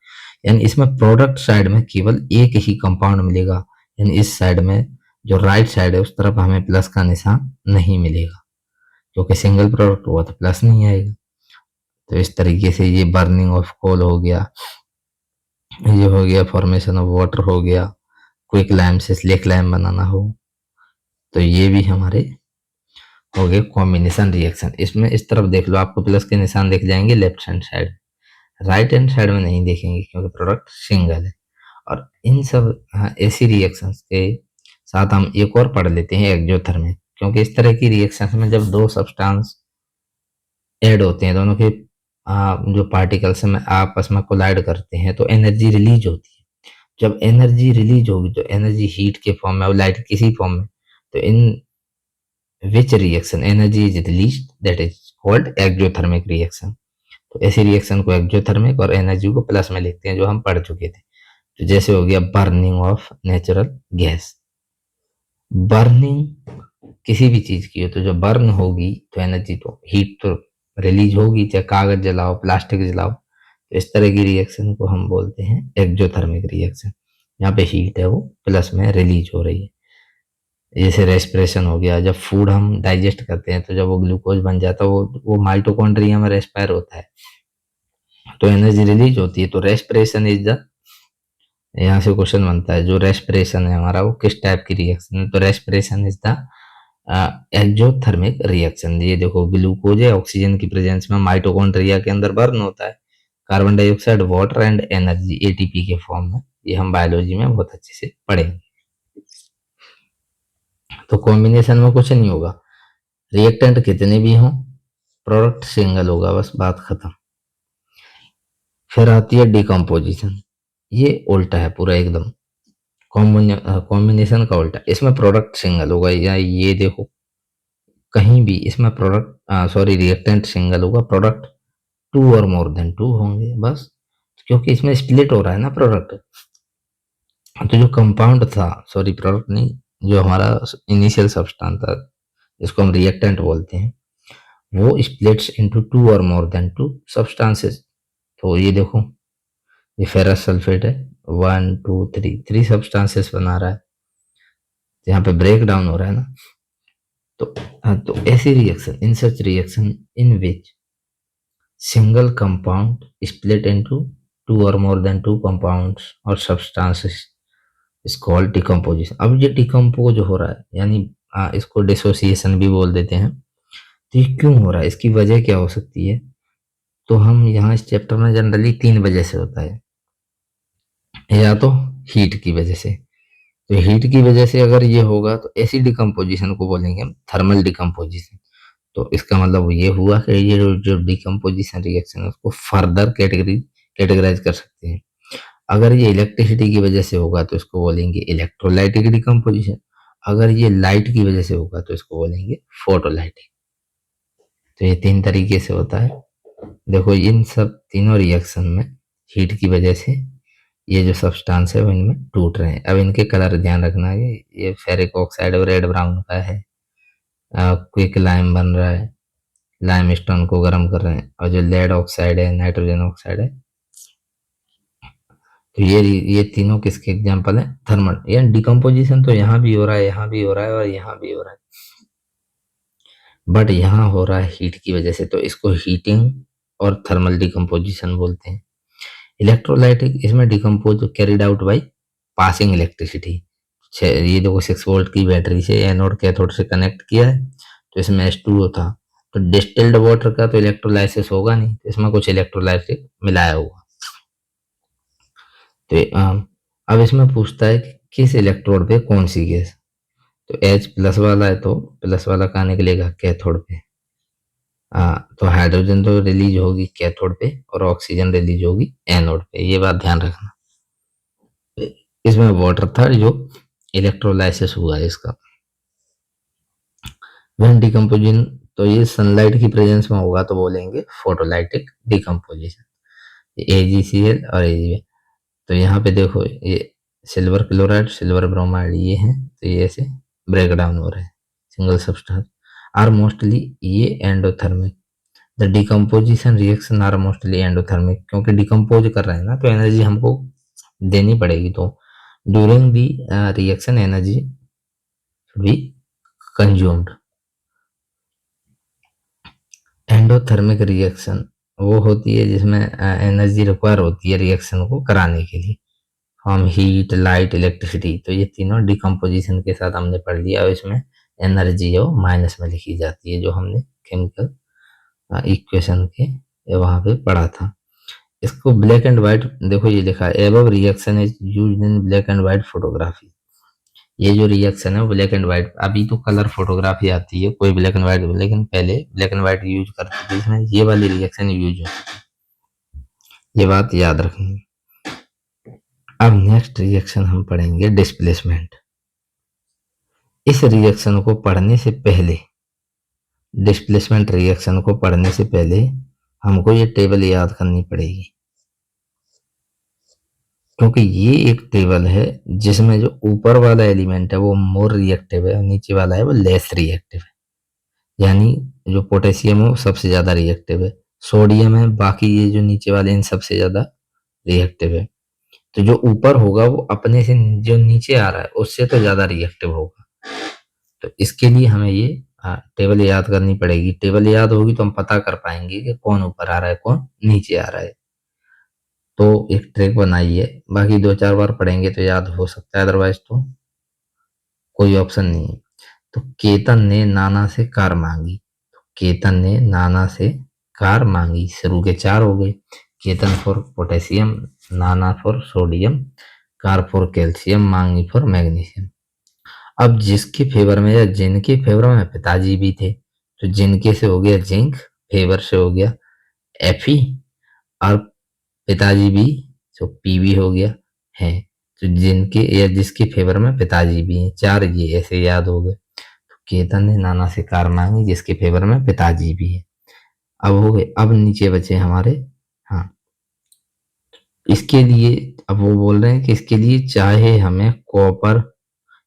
यानी इसमें product side में केवल एक ही कंपाउंड मिलेगा, यानी इस साइड में जो राइट साइड है उस तरफ हमें प्लस का निशान नहीं मिलेगा, क्योंकि सिंगल प्रोडक्ट हुआ तो प्लस नहीं आएगा। तो इस तरीके से ये बर्निंग ऑफ कोल हो गया, ये हो गया फॉर्मेशन ऑफ वाटर हो गया, क्विक लाइम से स्लिक लाइम बनाना हो, तो ये भी हमारे हो गए कॉम्बिनेशन रिएक्शन। इसमें इस तरफ देख लो, आपको प्लस के निशान दिख जाएंगे left hand side, right hand side में नहीं देखेंगे क्योंकि प्रोडक्ट सिंगल है। और इन सब ऐसी रिएक्शंस के साथ हम एक और पढ़ लेते हैं एक्सोथर्मिक, क्योंकि इस तरह की रिएक्शंस में जब दो सब्सटेंस ऐड होते हैं, दोनों के जो पार्टिकल्स में आपस में कोलाइड करते हैं तो एनर्जी रिलीज होती है। जब एनर्जी रिलीज होगी तो एनर्जी हीट के फॉर्म में और लाइट किसी फॉर्म में, तो in which reaction energy is released that is called exothermic reaction. तो ऐसी रिएक्शन को एक्सोथर्मिक और एनर्जी को प्लस में लिखते हैं, जो हम पढ़ चुके थे। तो जैसे हो गया burning of natural gas, burning किसी भी चीज की हो तो जब बर्न होगी तो एनर्जी तो हीट तो रिलीज होगी, चाहे कागज जलाओ प्लास्टिक जलाओ। तो इस तरह की रिएक्शन को हम बोलते हैं एक्सोथर्मिक रिएक्शन। यहाँ पे हीट है वो प्लस में रिलीज हो रही है। जैसे रेस्पिरेशन हो गया, जब फूड हम डाइजेस्ट करते हैं तो जब वो ग्लूकोज बन जाता है वो माइटोकॉन्ड्रिया में रेस्पायर होता है, तो एनर्जी रिलीज होती है। तो रेस्पिरेशन इज द, यहाँ से क्वेश्चन बनता है जो रेस्पिरेशन है हमारा वो किस टाइप की रिएक्शन है, तो respiration is the exothermic reaction. ये देखो ग्लूकोज है, ऑक्सीजन की प्रेजेंस में माइटोकॉन्ड्रिया के अंदर बर्न होता है, carbon dioxide water and energy ATP के फॉर्म में। ये हम बायोलॉजी में बहुत अच्छे से पढ़ेंगे। तो कॉम्बिनेशन में कुछ नहीं होगा, रिएक्टेंट कितने भी हों प्रोडक्ट सिंगल होगा, बस बात खत्म। फिर आती है डिकम्पोजिशन, ये उल्टा है पूरा एकदम, कॉम्बिनेशन का उल्टा। इसमें प्रोडक्ट सिंगल होगा, या ये देखो कहीं भी इसमें प्रोडक्ट रिएक्टेंट सिंगल होगा, प्रोडक्ट टू और मोर देन टू होंगे बस, क्योंकि इसमें स्प्लिट हो रहा है ना प्रोडक्ट। तो जो कंपाउंड था, प्रोडक्ट नहीं, जो हमारा इनिशियल सब्सटेंस था जिसको हम रिएक्टेंट बोलते हैं, वो स्प्लिट्स इनटू टू और मोर देन टू सब्सटेंसेस। तो ये देखो ये फेरस सल्फेट है, 1 2 3 3 सब्सटेंसेस बना रहा है, यहाँ पे ब्रेक डाउन हो रहा है ना। तो ऐसी reaction, in such reaction in which single compound split into two और मोर देन टू कंपाउंड्स और सब्सटेंसेस इज कॉल्ड डिकम्पोजिशन। अब ये डिकम्पोज हो रहा है, यानी इसको डिसोसिएशन भी बोल देते हैं। तो ये क्यों हो रहा है, इसकी वजह क्या हो सकती है, तो हम यहाँ इस चैप्टर में जनरली 3 वजह से होता है, या तो हीट की वजह से, तो हीट की वजह से अगर ये होगा तो ऐसी डिकम्पोजिशन को बोलेंगे हम थर्मल डिकम्पोजिशन। तो इसका मतलब ये हुआ कि ये जो डिकम्पोजिशन रिएक्शन है उसको फर्दर कैटेगराइज कर सकते हैं। अगर ये इलेक्ट्रिसिटी की वजह से होगा तो इसको बोलेंगे इलेक्ट्रोलाइटिक डिकम्पोजिशन। अगर ये लाइट की वजह से होगा तो इसको बोलेंगे फोटोलाइटिक। तो ये 3 तरीके से होता है। देखो इन सब तीनों रिएक्शन में हीट की वजह से ये जो सब्सटेंस है वो इनमें टूट रहे हैं। अब इनके कलर ध्यान रखना है, ये फेरिक ऑक्साइड और रेड ब्राउन का है। क्विक लाइम बन रहा है, लाइम स्टोन को गर्म कर रहे हैं। और जो लेड ऑक्साइड है, नाइट्रोजन ऑक्साइड है, तो ये तीनों किसके एग्जाम्पल है? थर्मल। यानी डिकम्पोजिशन तो यहाँ भी हो रहा है, यहाँ भी हो रहा है और यहाँ भी हो रहा है, बट यहाँ हो रहा है हीट की वजह से, तो इसको हीटिंग और थर्मल डिकम्पोजिशन बोलते हैं। इलेक्ट्रोलाइटिक, इसमें decompose carried out by passing electricity. ये देखो 6 वोल्ट की बैटरी से एनोड कैथोड से कनेक्ट किया है, तो इसमें H2O था, तो डिस्टिल्ड वाटर का तो इलेक्ट्रोलाइसिस होगा नहीं, तो इसमें कुछ इलेक्ट्रोलाइटिक मिलाया हुआ। तो अब इसमें पूछता है कि किस इलेक्ट्रोड पे कौन सी गैस। तो H प्लस वाला है तो प्लस वाला कहाँ निकलेगा? कैथोड पे। तो हाइड्रोजन तो रिलीज होगी कैथोड पे और ऑक्सीजन रिलीज होगी एनोड पे, ये बात ध्यान रखना। इसमें वाटर था जो इलेक्ट्रोलाइसिस हुआ है इसका। व्हेन डिकम्पोजिशन, तो ये सनलाइट की प्रेजेंस में होगा तो बोलेंगे फोटोलाइटिक डिकम्पोजिशन। AgCl और Ag। तो यहाँ पे देखो ये सिल्वर क्लोराइड, सिल्वर ब्रोमाइड ये है, तो ये ऐसे ब्रेक डाउन हो रहे हैं, सिंगल सब्सटेंस आर मोस्टली ये endothermic. The decomposition reaction are mostly endothermic, क्योंकि डिकम्पोज कर रहे हैं ना, तो एनर्जी हमको देनी पड़ेगी। तो during the reaction energy be consumed. Endothermic reaction वो होती है जिसमें एनर्जी रिक्वायर होती है रिएक्शन को कराने के लिए, हम हीट, लाइट, इलेक्ट्रिसिटी, तो ये तीनों डिकम्पोजिशन के साथ हमने पढ़ लिया। और इसमें एनर्जी जो माइनस में लिखी जाती है, जो हमने केमिकल इक्वेशन के वहां पे पढ़ा था। इसको ब्लैक एंड व्हाइट, देखो ये लिखा है above reaction is used in black and white photography. ये जो रिएक्शन है ब्लैक एंड व्हाइट, अभी तो कलर फोटोग्राफी आती है, कोई ब्लैक एंड व्हाइट, लेकिन पहले ब्लैक एंड व्हाइट यूज करते थे, इसमें ये वाली रिएक्शन यूज होती है, ये बात याद रखेंगे। अब नेक्स्ट रिएक्शन हम पढ़ेंगे डिस्प्लेसमेंट। इस रिएक्शन को पढ़ने से पहले, डिस्प्लेसमेंट रिएक्शन को पढ़ने से पहले हमको ये टेबल याद करनी पड़ेगी, क्योंकि ये एक टेबल है जिसमें जो ऊपर वाला एलिमेंट है वो मोर रिएक्टिव है, नीचे वाला है वो लेस रिएक्टिव है। यानी जो पोटेशियम है वो सबसे ज्यादा रिएक्टिव है, सोडियम है, बाकी ये जो नीचे वाले इन सबसे ज्यादा रिएक्टिव है। तो जो ऊपर होगा वो अपने से जो नीचे आ रहा है उससे तो ज्यादा रिएक्टिव होगा। तो इसके लिए हमें ये टेबल याद करनी पड़ेगी। टेबल याद होगी तो हम पता कर पाएंगे कि कौन ऊपर आ रहा है, कौन नीचे आ रहा है। तो एक ट्रिक बनाइए, बाकी 2-4 बार पढ़ेंगे तो याद हो सकता है, अदरवाइज तो कोई ऑप्शन नहीं है। तो केतन ने नाना से कार मांगी, तो केतन ने नाना से कार मांगी, शुरू के 4 हो गए। Ketan for potassium, Nana for sodium, car for calcium, मांगी फॉर मैग्नीशियम। अब जिसके फेवर में या जिनके फेवर में पिताजी भी थे, तो जिनके से हो गया जिंक, फेवर से हो गया Fe, और पिताजी भी तो Pb हो गया है। तो जिनके या जिसके फेवर में पिताजी भी हैं, 4 ये ऐसे याद हो गए। तो केतन ने नाना से कार मांगी जिसके फेवर में पिताजी भी है। अब हो गए, अब नीचे बचे हमारे, हाँ इसके लिए अब वो बोल रहे हैं कि इसके लिए चाहे हमें कॉपर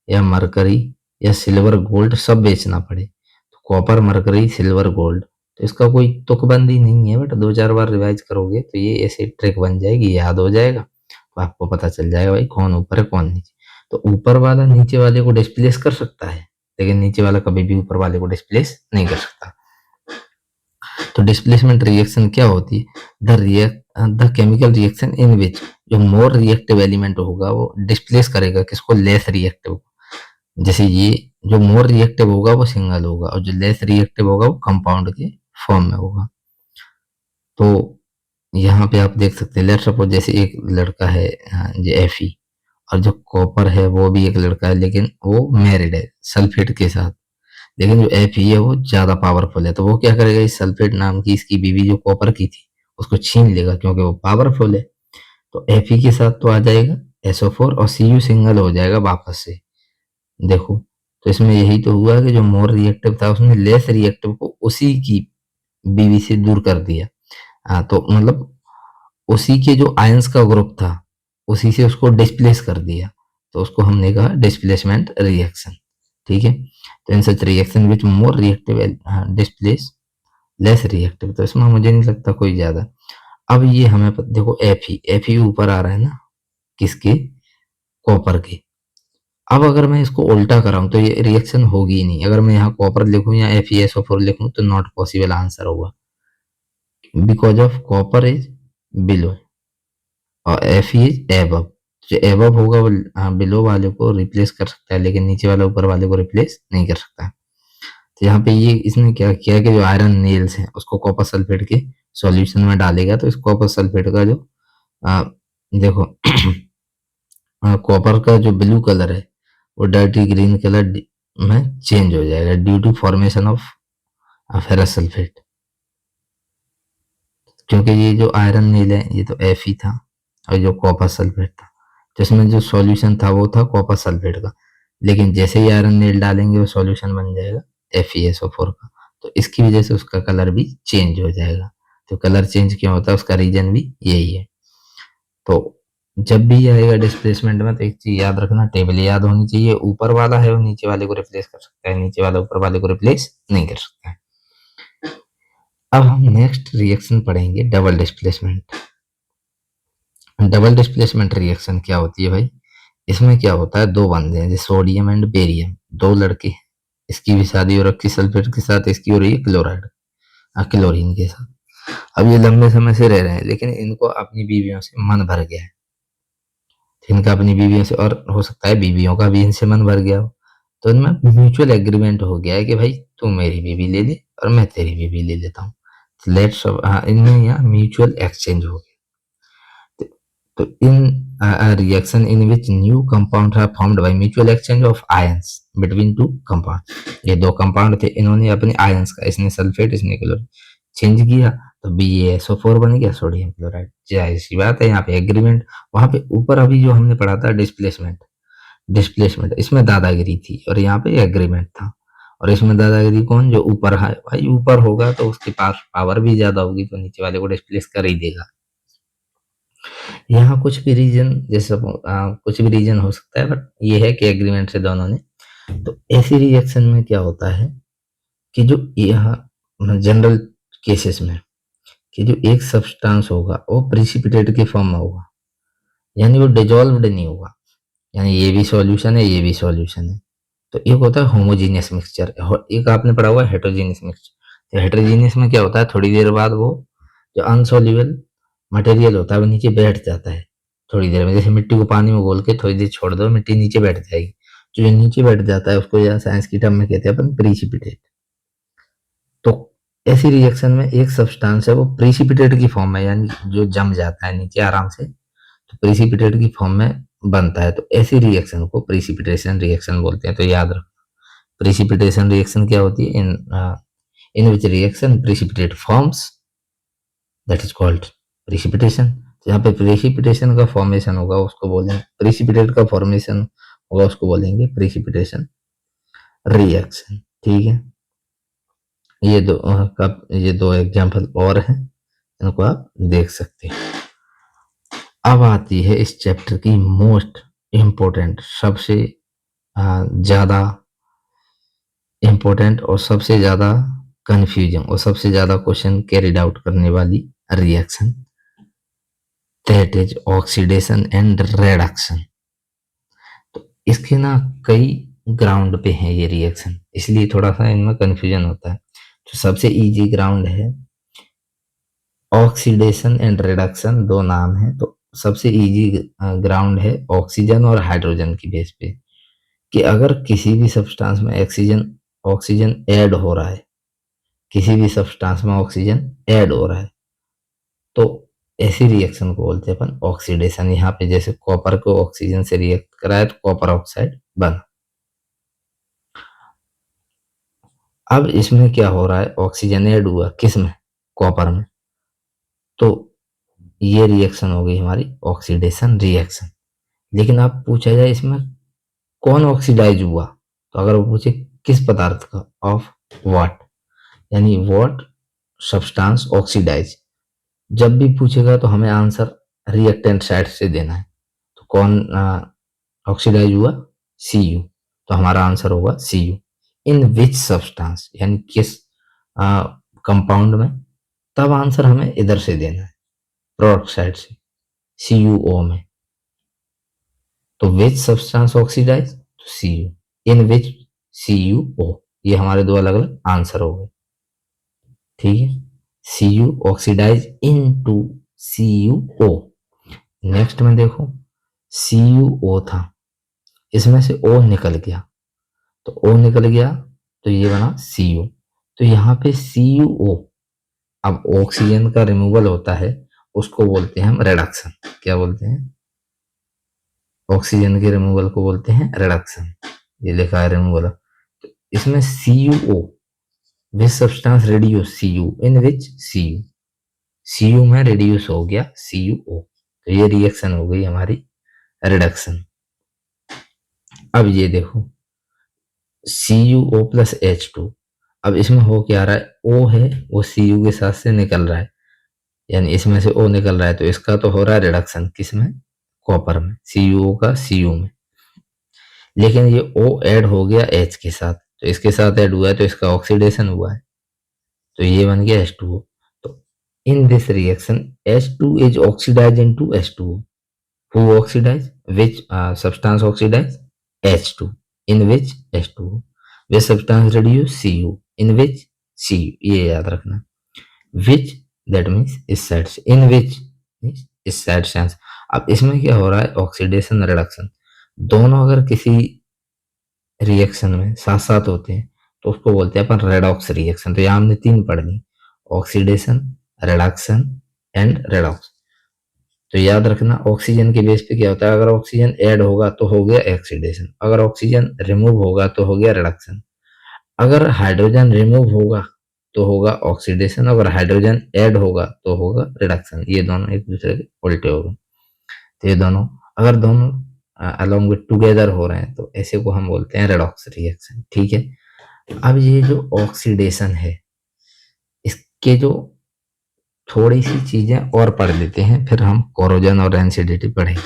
या मरकरी या सिल्वर गोल्ड सब बेचना पड़े, तो कॉपर, मरकरी, सिल्वर, गोल्ड, तो इसका कोई तुकबंदी नहीं है, बट 2-4 बार रिवाइज करोगे तो ये ऐसे ट्रिक बन जाएगी, याद हो जाएगा, तो आपको पता चल जाएगा भाई कौन ऊपर है कौन नीचे। तो ऊपर वाला नीचे वाले को डिस्प्लेस कर सकता है, लेकिन नीचे वाला कभी भी ऊपर वाले को डिस्प्लेस नहीं कर सकता। तो डिस्प्लेसमेंट रिएक्शन क्या होती है? द केमिकल रिएक्शन इन विच जो मोर रिएक्टिव एलिमेंट होगा वो डिस्प्लेस करेगा किसको? लेस रिएक्टिव को। जैसे ये जो मोर रिएक्टिव होगा वो सिंगल होगा और जो लेस रिएक्टिव होगा वो कंपाउंड के फॉर्म में होगा। तो यहाँ पे आप देख सकते हैं, लेट्स सपोज जैसे एक लड़का है जो Fe, और जो कॉपर है वो भी एक लड़का है, लेकिन वो मैरिड है सल्फेट के साथ। लेकिन जो Fe है वो ज्यादा पावरफुल है, तो वो क्या करेगा, इस सल्फेट नाम की इसकी बीवी जो कॉपर की थी उसको छीन लेगा, क्योंकि वो पावरफुल है। तो Fe के साथ तो आ जाएगा SO4 और Cu सिंगल हो जाएगा वापस से। देखो, तो इसमें यही तो हुआ कि जो मोर रिएक्टिव था उसने लेस रिएक्टिव को उसी की बीवी से दूर कर दिया। तो मतलब उसी के जो आयंस का ग्रुप था उसी से उसको डिस्प्लेस कर दिया, तो उसको हमने कहा डिस्प्लेसमेंट रिएक्शन। ठीक है, तो in such reaction which more reactive displace less reactive, तो इसमें मुझे नहीं लगता कोई ज्यादा। अब ये हमें देखो Fe ऊपर आ रहा है ना, किसके, कॉपर के। अब अगर मैं इसको उल्टा कराऊं तो ये रिएक्शन होगी ही नहीं। अगर मैं यहाँ कॉपर लिखूं या FeSO4 लिखूं तो नॉट पॉसिबल आंसर होगा, because of copper is below और Fe इज एबव। जो एबव होगा वो बिलो वाले को रिप्लेस कर सकता है, लेकिन नीचे वाला ऊपर वाले को रिप्लेस नहीं कर सकता। तो यहाँ पे ये इसने क्या किया कि जो आयरन नेल्स है उसको कॉपर सल्फेट के सॉल्यूशन में डालेगा, तो इस कॉपर सल्फेट का जो आ, देखो कॉपर का जो ब्लू कलर है वो डर्टी ग्रीन कलर में चेंज हो जाएगा due to formation of ferrous sulphate. क्योंकि ये जो आयरन नील है ये तो Fe था और जो कॉपर सल्फेट था, तो इसमें जो सॉल्यूशन था वो था कॉपर सल्फेट का, लेकिन जैसे ही आयरन नील डालेंगे वो सॉल्यूशन बन जाएगा FeSO4 का, तो इसकी वजह से उसका कलर भी चेंज हो जाएगा। तो कलर चेंज क्यों होता है उसका रीजन भी यही है। तो जब भी आएगा डिस्प्लेसमेंट में तो एक चीज याद रखना, टेबल याद होनी चाहिए, ऊपर वाला है वो नीचे वाले को रिप्लेस कर सकता है, नीचे वाला ऊपर वाले को रिप्लेस नहीं कर सकता है। अब हम नेक्स्ट रिएक्शन पढ़ेंगे double displacement. Double displacement reaction क्या होती है भाई, इसमें क्या होता है, दो बंदे हैं जैसे सोडियम एंड बेरियम, दो लड़के, इसकी भी शादी हो रखी सल्फेट के साथ, इसकी हो रही है क्लोराइड क्लोरीन के साथ। अब ये लंबे समय से रह रहे हैं लेकिन इनको अपनी बीवियों से मन भर गया है, इनका अपनी बीवियों से, और हो सकता है बीवियों का भी इनसे मन भर गया हो, तो इनमें म्यूचुअल एग्रीमेंट हो गया है कि भाई तू मेरी बीवी ले ले और मैं तेरी बीवी ले लेता हूँ। लेट्स इनमें यहाँ म्यूचुअल एक्सचेंज हो गया। तो in a reaction in which new compounds are formed by mutual exchange of ions between two compounds, ये दो कंपाउंड थे, इन्होंने अपने आयंस का, इसने सल्फेट इसने क्लोराइड चेंज किया तो BaSO4 बन गया सोडियम क्लोराइड। जाहिर सी बात है यहाँ पे एग्रीमेंट, वहां पे ऊपर अभी जो हमने पढ़ा था डिस्प्लेसमेंट, डिस्प्लेसमेंट इसमें दादागिरी थी और यहाँ पे एग्रीमेंट था। और इसमें दादागिरी कौन, जो ऊपर है भाई, ऊपर होगा तो उसके पास पावर भी ज्यादा होगी तो नीचे वाले को डिस्प्लेस कर ही देगा। यहाँ कुछ भी रीजन जैसे कुछ भी रीजन हो सकता है, बट ये है कि एग्रीमेंट से दोनों ने। तो ऐसी रिएक्शन में क्या होता है कि जो यहाँ जनरल केसेस में कि जो एक सब्सटेंस होगा वो प्रिसिपिटेट के फॉर्म में होगा, यानी वो डिजोल्व्ड नहीं होगा, यानी ये भी सॉल्यूशन है ये भी सॉल्यूशन है। तो एक होता है होमोजीनियस मिक्सचर, एक आपने पढ़ा हुआ है हेटेरोजीनियस मिक्सचर। तो हेटेरोजीनियस में क्या होता है, थोड़ी देर बाद वो जो अनसॉल्युबल मटेरियल होता है वो नीचे बैठ जाता है थोड़ी देर में, जैसे मिट्टी को पानी में घोल के थोड़ी देर छोड़ दो मिट्टी नीचे बैठ जाएगी, जो नीचे बैठ जाता है उसको या साइंस की टर्म में कहते हैं अपन प्रिसिपिटेट। तो ऐसी रिएक्शन में एक सब्सटेंस है वो प्रिसिपिटेट की फॉर्म में, यानी जो जम जाता है नीचे आराम से, तो प्रिसिपिटेट की फॉर्म में बनता है, तो ऐसी रिएक्शन को प्रिसिपिटेशन रिएक्शन बोलते हैं। तो याद रखो प्रिसिपिटेशन रिएक्शन क्या होती है, in which reaction precipitate forms that is called precipitation. यहाँ पे प्रिसिपिटेशन का फॉर्मेशन होगा उसको बोलेंगे, प्रिसिपिटेट का फॉर्मेशन होगा उसको बोलेंगे प्रिसिपिटेशन रिएक्शन। ठीक है, ये दो एग्जांपल और हैं, इनको आप देख सकते हैं। अब आती है इस चैप्टर की मोस्ट इम्पोर्टेंट, सबसे ज्यादा इम्पोर्टेंट और सबसे ज्यादा कंफ्यूजिंग और सबसे ज्यादा क्वेश्चन कैरिड आउट करने वाली reaction, that is oxidation and reduction. तो इसके ना कई ग्राउंड पे है ये रिएक्शन, इसलिए थोड़ा सा इनमें कंफ्यूजन होता है। तो सबसे इजी ग्राउंड है ऑक्सीडेशन एंड रिडक्शन, दो नाम है। तो सबसे इजी ग्राउंड है ऑक्सीजन और हाइड्रोजन की बेस पे, कि अगर किसी भी सब्सटेंस में ऑक्सीजन ऐड हो रहा है, किसी भी सब्सटेंस में ऑक्सीजन ऐड हो रहा है, तो ऐसी रिएक्शन को बोलते हैं अपन ऑक्सीडेशन। यहाँ पे जैसे कॉपर को ऑक्सीजन से रिएक्ट कराया तो कॉपर ऑक्साइड बना। अब इसमें क्या हो रहा है, ऑक्सीजन ऐड हुआ किसमें, कॉपर में, तो ये रिएक्शन हो गई हमारी ऑक्सीडेशन रिएक्शन। लेकिन अब पूछा जाए इसमें कौन ऑक्सीडाइज हुआ, तो अगर वो पूछे किस पदार्थ का, ऑफ व्हाट, यानी व्हाट सब्सटेंस ऑक्सीडाइज, जब भी पूछेगा तो हमें आंसर रिएक्टेंट साइड से देना है। तो कौन ऑक्सीडाइज हुआ, Cu, तो हमारा आंसर होगा Cu। इन विच सब्सटेंस, यानी किस कंपाउंड में, तब आंसर हमें इधर से देना है, प्रोडक्ट साइड से, CuO में। तो विच सब्सटेंस ऑक्सीडाइज, तो Cu। इन विच CuO, ये हमारे दो अलग अलग आंसर हो गए। ठीक है, Cu oxidise in to CuO। Next में देखो CuO था, इसमें से O निकल गया, तो O निकल गया तो ये बना Cu। तो यहाँ पे CuO, अब ऑक्सीजन का रिमूवल होता है उसको बोलते हैं हम रिडक्शन। क्या बोलते हैं, ऑक्सीजन के रिमूवल को बोलते हैं रिडक्शन। ये लिखा है रिमूवल। तो इसमें CuO, which substance reduce Cu, in which Cu में रिड्यूस हो गया CuO, तो ये रिएक्शन हो गई हमारी रिडक्शन। अब ये देखो CuO प्लस H2, अब इसमें हो क्या रहा है, O है वो Cu के साथ से निकल रहा है, यानी इसमें से O निकल रहा है, तो इसका तो हो रहा है रिडक्शन किसमें, कॉपर में, CuO का Cu में। लेकिन ये O ऐड हो गया H के साथ, तो इसके साथ ऐड हुआ है तो इसका ऑक्सीडेशन हुआ है, तो ये बन गया H2O। तो in this reaction H2 is oxidise into H2O। Who oxidize? Which substance oxidize? H2. In which H2O? Which substance reduce Cu? In which Cu? ये याद रखना। Which that means इस साइड से, in which means इस side से answer. अब इसमें क्या हो रहा है, ऑक्सीडेशन रिडक्शन, दोनों अगर किसी रिएक्शन में साथ साथ होते हैं तो उसको बोलते हैं अपन रेडॉक्स रिएक्शन। तो यहाँ हमने तीन पढ़ ली, ऑक्सीडेशन, रिडक्शन एंड रेडॉक्स। तो याद रखना ऑक्सीजन के बेस पे क्या होता है, अगर ऑक्सीजन ऐड होगा तो हो गया ऑक्सीडेशन, अगर ऑक्सीजन रिमूव होगा तो हो गया रिडक्शन, अगर हाइड्रोजन रिमूव होगा तो होगा ऑक्सीडेशन, अगर हाइड्रोजन ऐड होगा तो होगा रिडक्शन। ये दोनों एक दूसरे के उल्टे हो गए। तो ये दोनों अगर दोनों अलोंग विद टुगेदर हो रहे हैं तो ऐसे को हम बोलते हैं रेडॉक्स रिएक्शन। ठीक है, अब ये जो ऑक्सीडेशन है इसके जो थोड़ी सी चीजें और पढ़ लेते हैं, फिर हम कोरोजन और रेंसिडिटी पढ़ेंगे।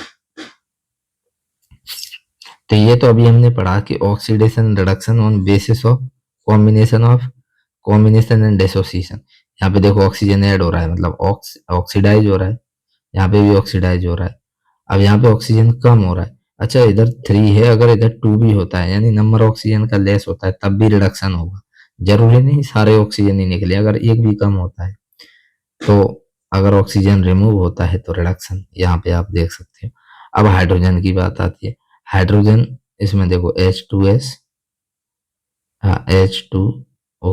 तो ये तो अभी हमने पढ़ा कि oxidation reduction on basis of combination and dissociation. यहाँ पे देखो ऑक्सीजन ऐड हो रहा है, मतलब ऑक्सीडाइज हो रहा है, यहाँ पे भी ऑक्सीडाइज हो रहा है। अब यहाँ पे ऑक्सीजन कम हो रहा है, अच्छा इधर 3 है, अगर इधर 2 भी होता है यानी नंबर ऑक्सीजन का लेस होता है तब भी रिडक्शन होगा। जरूरी नहीं सारे ऑक्सीजन ही निकले, अगर एक भी कम होता है तो अगर ऑक्सीजन रिमूव होता है तो रिडक्शन, यहाँ पे आप देख सकते हो। अब हाइड्रोजन की बात आती है, हाइड्रोजन इसमें देखो H2S, H2O।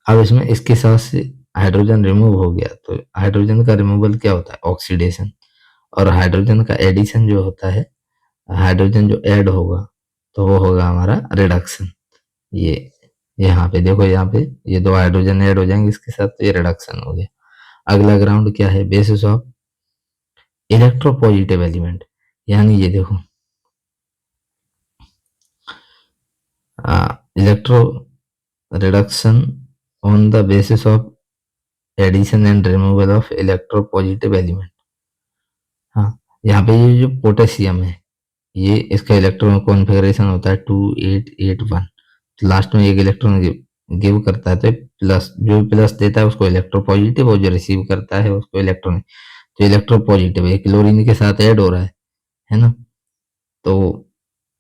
अब इसमें इसके साथ से हाइड्रोजन रिमूव हो गया, तो हाइड्रोजन का रिमूवल क्या होता है, ऑक्सीडेशन, और हाइड्रोजन का एडिशन जो होता है, हाइड्रोजन जो ऐड होगा तो वो होगा हमारा रिडक्शन। ये यहाँ पे देखो, यहाँ पे ये दो हाइड्रोजन ऐड हो जाएंगे इसके साथ, तो ये रिडक्शन हो गया। अगला ग्राउंड क्या है, बेसिस ऑफ इलेक्ट्रोपॉजिटिव एलिमेंट, यानी ये देखो electro reduction on the basis of addition and removal of electropositive element. हाँ, यहाँ पे ये जो पोटेशियम है ये इसका इलेक्ट्रॉन कॉन्फ़िगरेशन होता है 2881, लास्ट में एक इलेक्ट्रॉन गिव करता है, तो प्लस जो प्लस देता है उसको इलेक्ट्रोपॉजिटिव और जो रिसीव करता है उसको इलेक्ट्रॉन, तो इलेक्ट्रोपॉजिटिव है, क्लोरीन के साथ ऐड हो रहा है ना। तो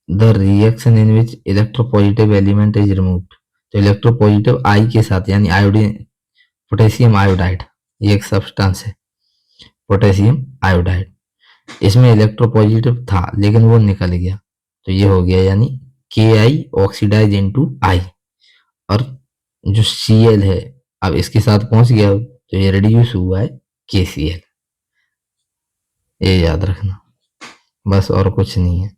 the reaction in which electropositive element is removed, तो इलेक्ट्रोपॉजिटिव आई के साथ यानी आयोडीन, पोटेशियम आयोडाइड, ये एक सब्सटेंस है पोटेशियम आयोडाइड, इसमें इलेक्ट्रोपॉजिटिव था लेकिन वो निकल गया, तो ये हो गया यानी Ki ऑक्सीडाइज इनटू I, और जो Cl है अब इसके साथ पहुंच गया तो ये रिड्यूस हुआ है KCl। ये याद रखना, बस और कुछ नहीं है।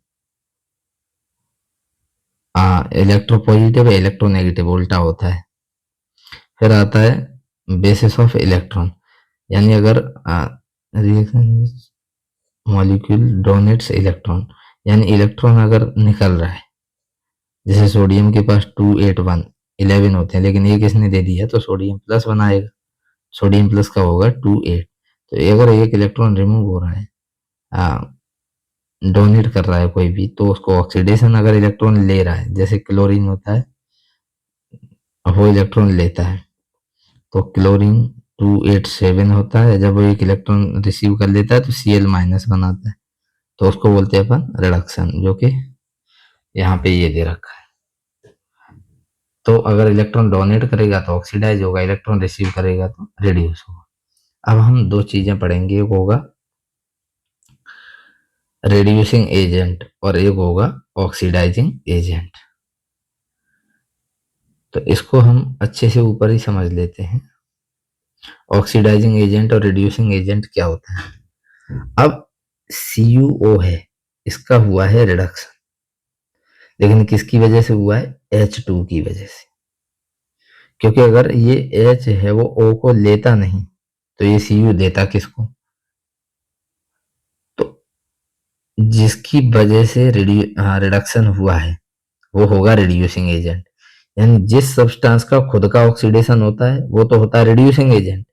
हाँ, इलेक्ट्रोपॉजिटिव इलेक्ट्रोनेगेटिव उल्टा होता है। फिर आता है बेसिस ऑफ इलेक्ट्रॉन, यानी अगर रिएक्शन मॉलिक्यूल डोनेट्स इलेक्ट्रॉन, यानी इलेक्ट्रॉन अगर निकल रहा है, जैसे सोडियम के पास 281 11 होते हैं, लेकिन ये किसने दे दिया, तो सोडियम प्लस बनाएगा, सोडियम प्लस का होगा 28। तो अगर एक इलेक्ट्रॉन रिमूव हो रहा है, डोनेट कर रहा है कोई भी, तो उसको ऑक्सीडेशन अगर इलेक्ट्रॉन ले रहा है, जैसे क्लोरीन होता है वो इलेक्ट्रॉन लेता है, तो क्लोरीन 287 होता है, जब वो एक इलेक्ट्रॉन रिसीव कर लेता है तो Cl माइनस बनाता है, तो उसको बोलते हैं अपन रिडक्शन, जो कि यहाँ पे ये दे रखा है। तो अगर इलेक्ट्रॉन डोनेट करेगा तो ऑक्सीडाइज होगा, इलेक्ट्रॉन रिसीव करेगा तो रिड्यूस होगा। अब हम दो चीजें पढ़ेंगे, एक होगा रिड्यूसिंग एजेंट और एक होगा ऑक्सीडाइजिंग एजेंट। तो इसको हम अच्छे से ऊपर ही समझ लेते हैं, ऑक्सीडाइजिंग एजेंट और रिड्यूसिंग एजेंट क्या होता है। अब CuO है, इसका हुआ है रिडक्शन, लेकिन किसकी वजह से हुआ है, H2 की वजह से, क्योंकि अगर ये H है वो O को लेता नहीं, तो ये Cu देता किसको, तो जिसकी वजह से रिडक्शन हुआ है वो होगा रिड्यूसिंग एजेंट। यानी जिस सब्सटेंस का खुद का ऑक्सीडेशन होता है वो तो होता है रिड्यूसिंग एजेंट।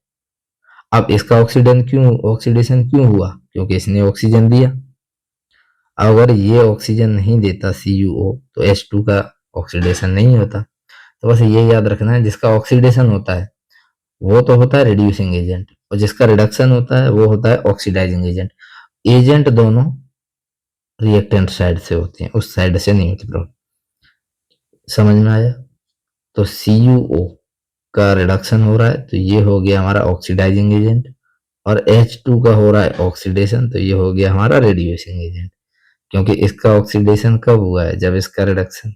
अब इसका ऑक्सीडेशन क्यों हुआ, क्योंकि इसने ऑक्सीजन दिया। अगर ये ऑक्सीजन नहीं देता CuO, तो H2 का ऑक्सीडेशन नहीं होता। तो बस ये याद रखना है, जिसका ऑक्सीडेशन होता है वो तो होता है रिड्यूसिंग एजेंट, और जिसका रिडक्शन होता है वो होता है ऑक्सीडाइजिंग एजेंट। एजेंट दोनों रिएक्टेंट साइड से होते हैं, उस साइड से नहीं होती प्रॉब्लम। समझ में आया। तो CuO का रिडक्शन हो रहा है तो ये हो गया हमारा ऑक्सीडाइजिंग एजेंट, और H2 का हो रहा है ऑक्सीडेशन, तो ये हो गया हमारा रिड्यूसिंग एजेंट। क्योंकि इसका ऑक्सीडेशन कब हुआ है, जब इसका रिडक्शन,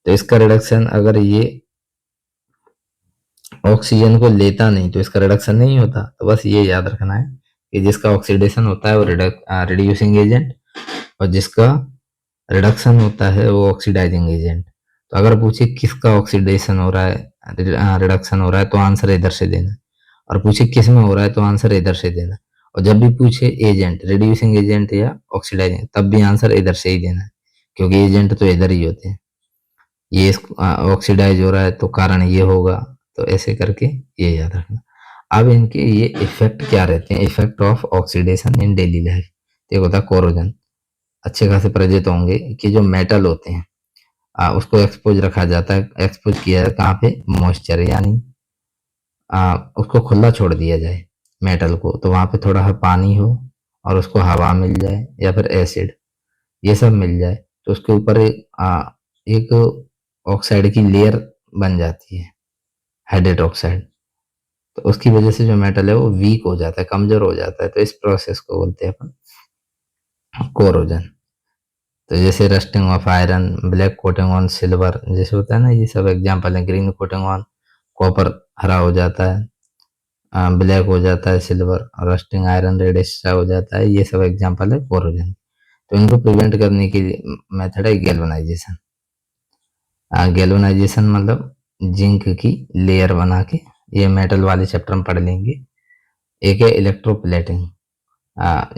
तो इसका रिडक्शन अगर ये ऑक्सीजन को लेता नहीं तो इसका रिडक्शन नहीं होता। तो बस ये याद रखना है कि जिसका ऑक्सीडेशन होता है वो रिड्यूसिंग एजेंट, और जिसका रिडक्शन होता है वो ऑक्सीडाइजिंग एजेंट। तो अगर पूछे किसका ऑक्सीडेशन हो रहा है, रिडक्शन हो रहा है, तो आंसर इधर से देना, और पूछे किस में हो रहा है तो आंसर इधर से देना। और जब भी पूछे एजेंट, रिड्यूसिंग एजेंट या ऑक्सीडाइजिंग, तब भी आंसर इधर से ही देना है, क्योंकि एजेंट तो इधर ही होते हैं। ये ऑक्सीडाइज हो रहा है तो कारण ये होगा, तो ऐसे करके ये याद रखना। अब इनके ये इफेक्ट क्या रहते हैं, effect of oxidation in daily life. एक होता है कोरोजन, अच्छे खासे परिचित होंगे कि जो मेटल होते हैं उसको एक्सपोज रखा जाता है, एक्सपोज किया है कहाँ पे, मॉइस्चर, यानी उसको खुला छोड़ दिया जाए मेटल को, तो वहां पे थोड़ा सा पानी हो और उसको हवा मिल जाए या फिर एसिड, ये सब मिल जाए, तो उसके ऊपर एक ऑक्साइड की लेयर बन जाती है, हाइड्रेट ऑक्साइड। तो उसकी वजह से जो मेटल है वो वीक हो जाता है, कमजोर हो जाता है, तो इस प्रोसेस को बोलते हैं अपन कोरोजन। तो जैसे rusting of iron, black coating on silver, जैसे होता है ना, ये सब एग्जांपल है। ग्रीन कोटिंग ऑन कॉपर, हरा हो जाता है, ब्लैक हो जाता है सिल्वर, और रस्टिंग आयरन रेडिश सा हो जाता है, ये सब एग्जांपल है कोरोजन। तो इनको प्रिवेंट करने की मेथड है गैल्वेनाइजेशन। गैल्वेनाइजेशन मतलब जिंक की लेयर बना के, ये मेटल वाले चैप्टर में पढ़ लेंगे। एक है इलेक्ट्रोप्लेटिंग,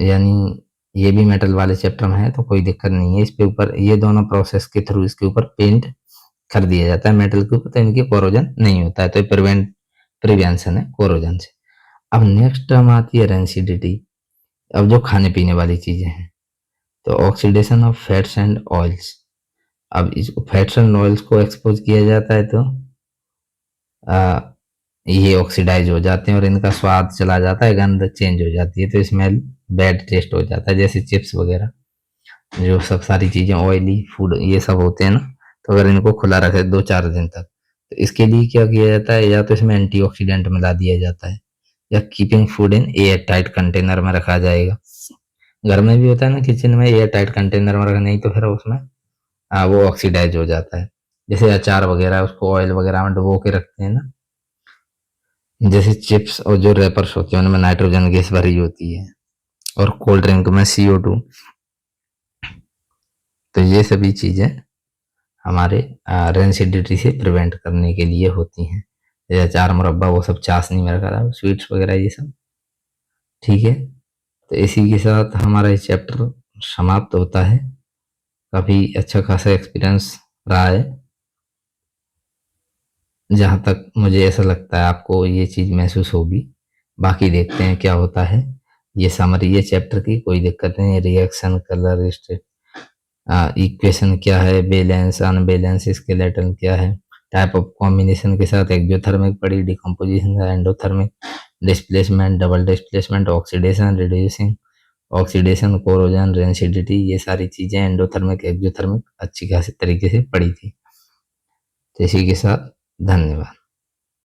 यानी ये भी मेटल वाले चैप्टर में है तो कोई दिक्कत नहीं है, इसके ऊपर ये दोनों प्रोसेस के थ्रू इसके ऊपर पेंट कर दिया जाता है मेटल के ऊपर, तो इनकी कोरोजन नहीं होता है, तो प्रिवेंशन है कोरोजन से। अब नेक्स्ट टर्म आती है रेंसिडिटी। अब जो खाने पीने वाली चीजें हैं, तो oxidation of fats and oils. अब इस फैट्स एंड ऑयल्स को एक्सपोज किया जाता है तो ये ऑक्सीडाइज हो जाते हैं और इनका स्वाद चला जाता है, गंध चेंज हो जाती है, तो स्मेल बैड टेस्ट हो जाता है, जैसे चिप्स वगैरह, जो सब सारी चीजें ऑयली फूड ये सब होते हैं ना। तो अगर इनको खुला रखे 2-4 दिन तक, तो इसके लिए क्या किया जाता है, या तो इसमें एंटीऑक्सीडेंट मिला दिया जाता है, या keeping food in air tight container में रखा जाएगा। घर में भी होता है ना, किचन में एयर टाइट कंटेनर में रखा, नहीं तो फिर उसमें वो ऑक्सीडाइज हो जाता है। जैसे अचार वगैरह, उसको ऑयल वगैरह में डुबो के रखते हैं ना, जैसे चिप्स और जो रैपर्स होते हैं उनमें नाइट्रोजन गैस भरी होती है, और कोल्ड ड्रिंक में CO2। तो ये सभी चीज़ें हमारे रेंसिडिटी से प्रिवेंट करने के लिए होती हैं। जैसे अचार मुरब्बा वो सब चाशनी में रखा था, स्वीट्स वगैरह ये सब, ठीक है। तो इसी के साथ हमारा ये चैप्टर समाप्त होता है। काफ़ी अच्छा खासा एक्सपीरियंस रहा है, जहाँ तक मुझे ऐसा लगता है आपको ये चीज़ महसूस होगी। बाकी देखते हैं क्या होता है। ये समरी है चैप्टर की, कोई दिक्कत नहीं। रिएक्शन, कलर, स्टेट, इक्वेशन क्या है, बैलेंस, अनबैलेंस, स्केलेटन क्या है, टाइप ऑफ कॉम्बिनेशन के साथ एक्जोथर्मिक पड़ी, डिकम्पोजिशन का, endothermic, displacement, double displacement, oxidation, reducing, oxidation, corrosion, rancidity, ये सारी चीज़ें एंडोथर्मिक, एक्जोथर्मिक अच्छी खासी तरीके से पड़ी थी। तो इसी के साथ धन्यवाद।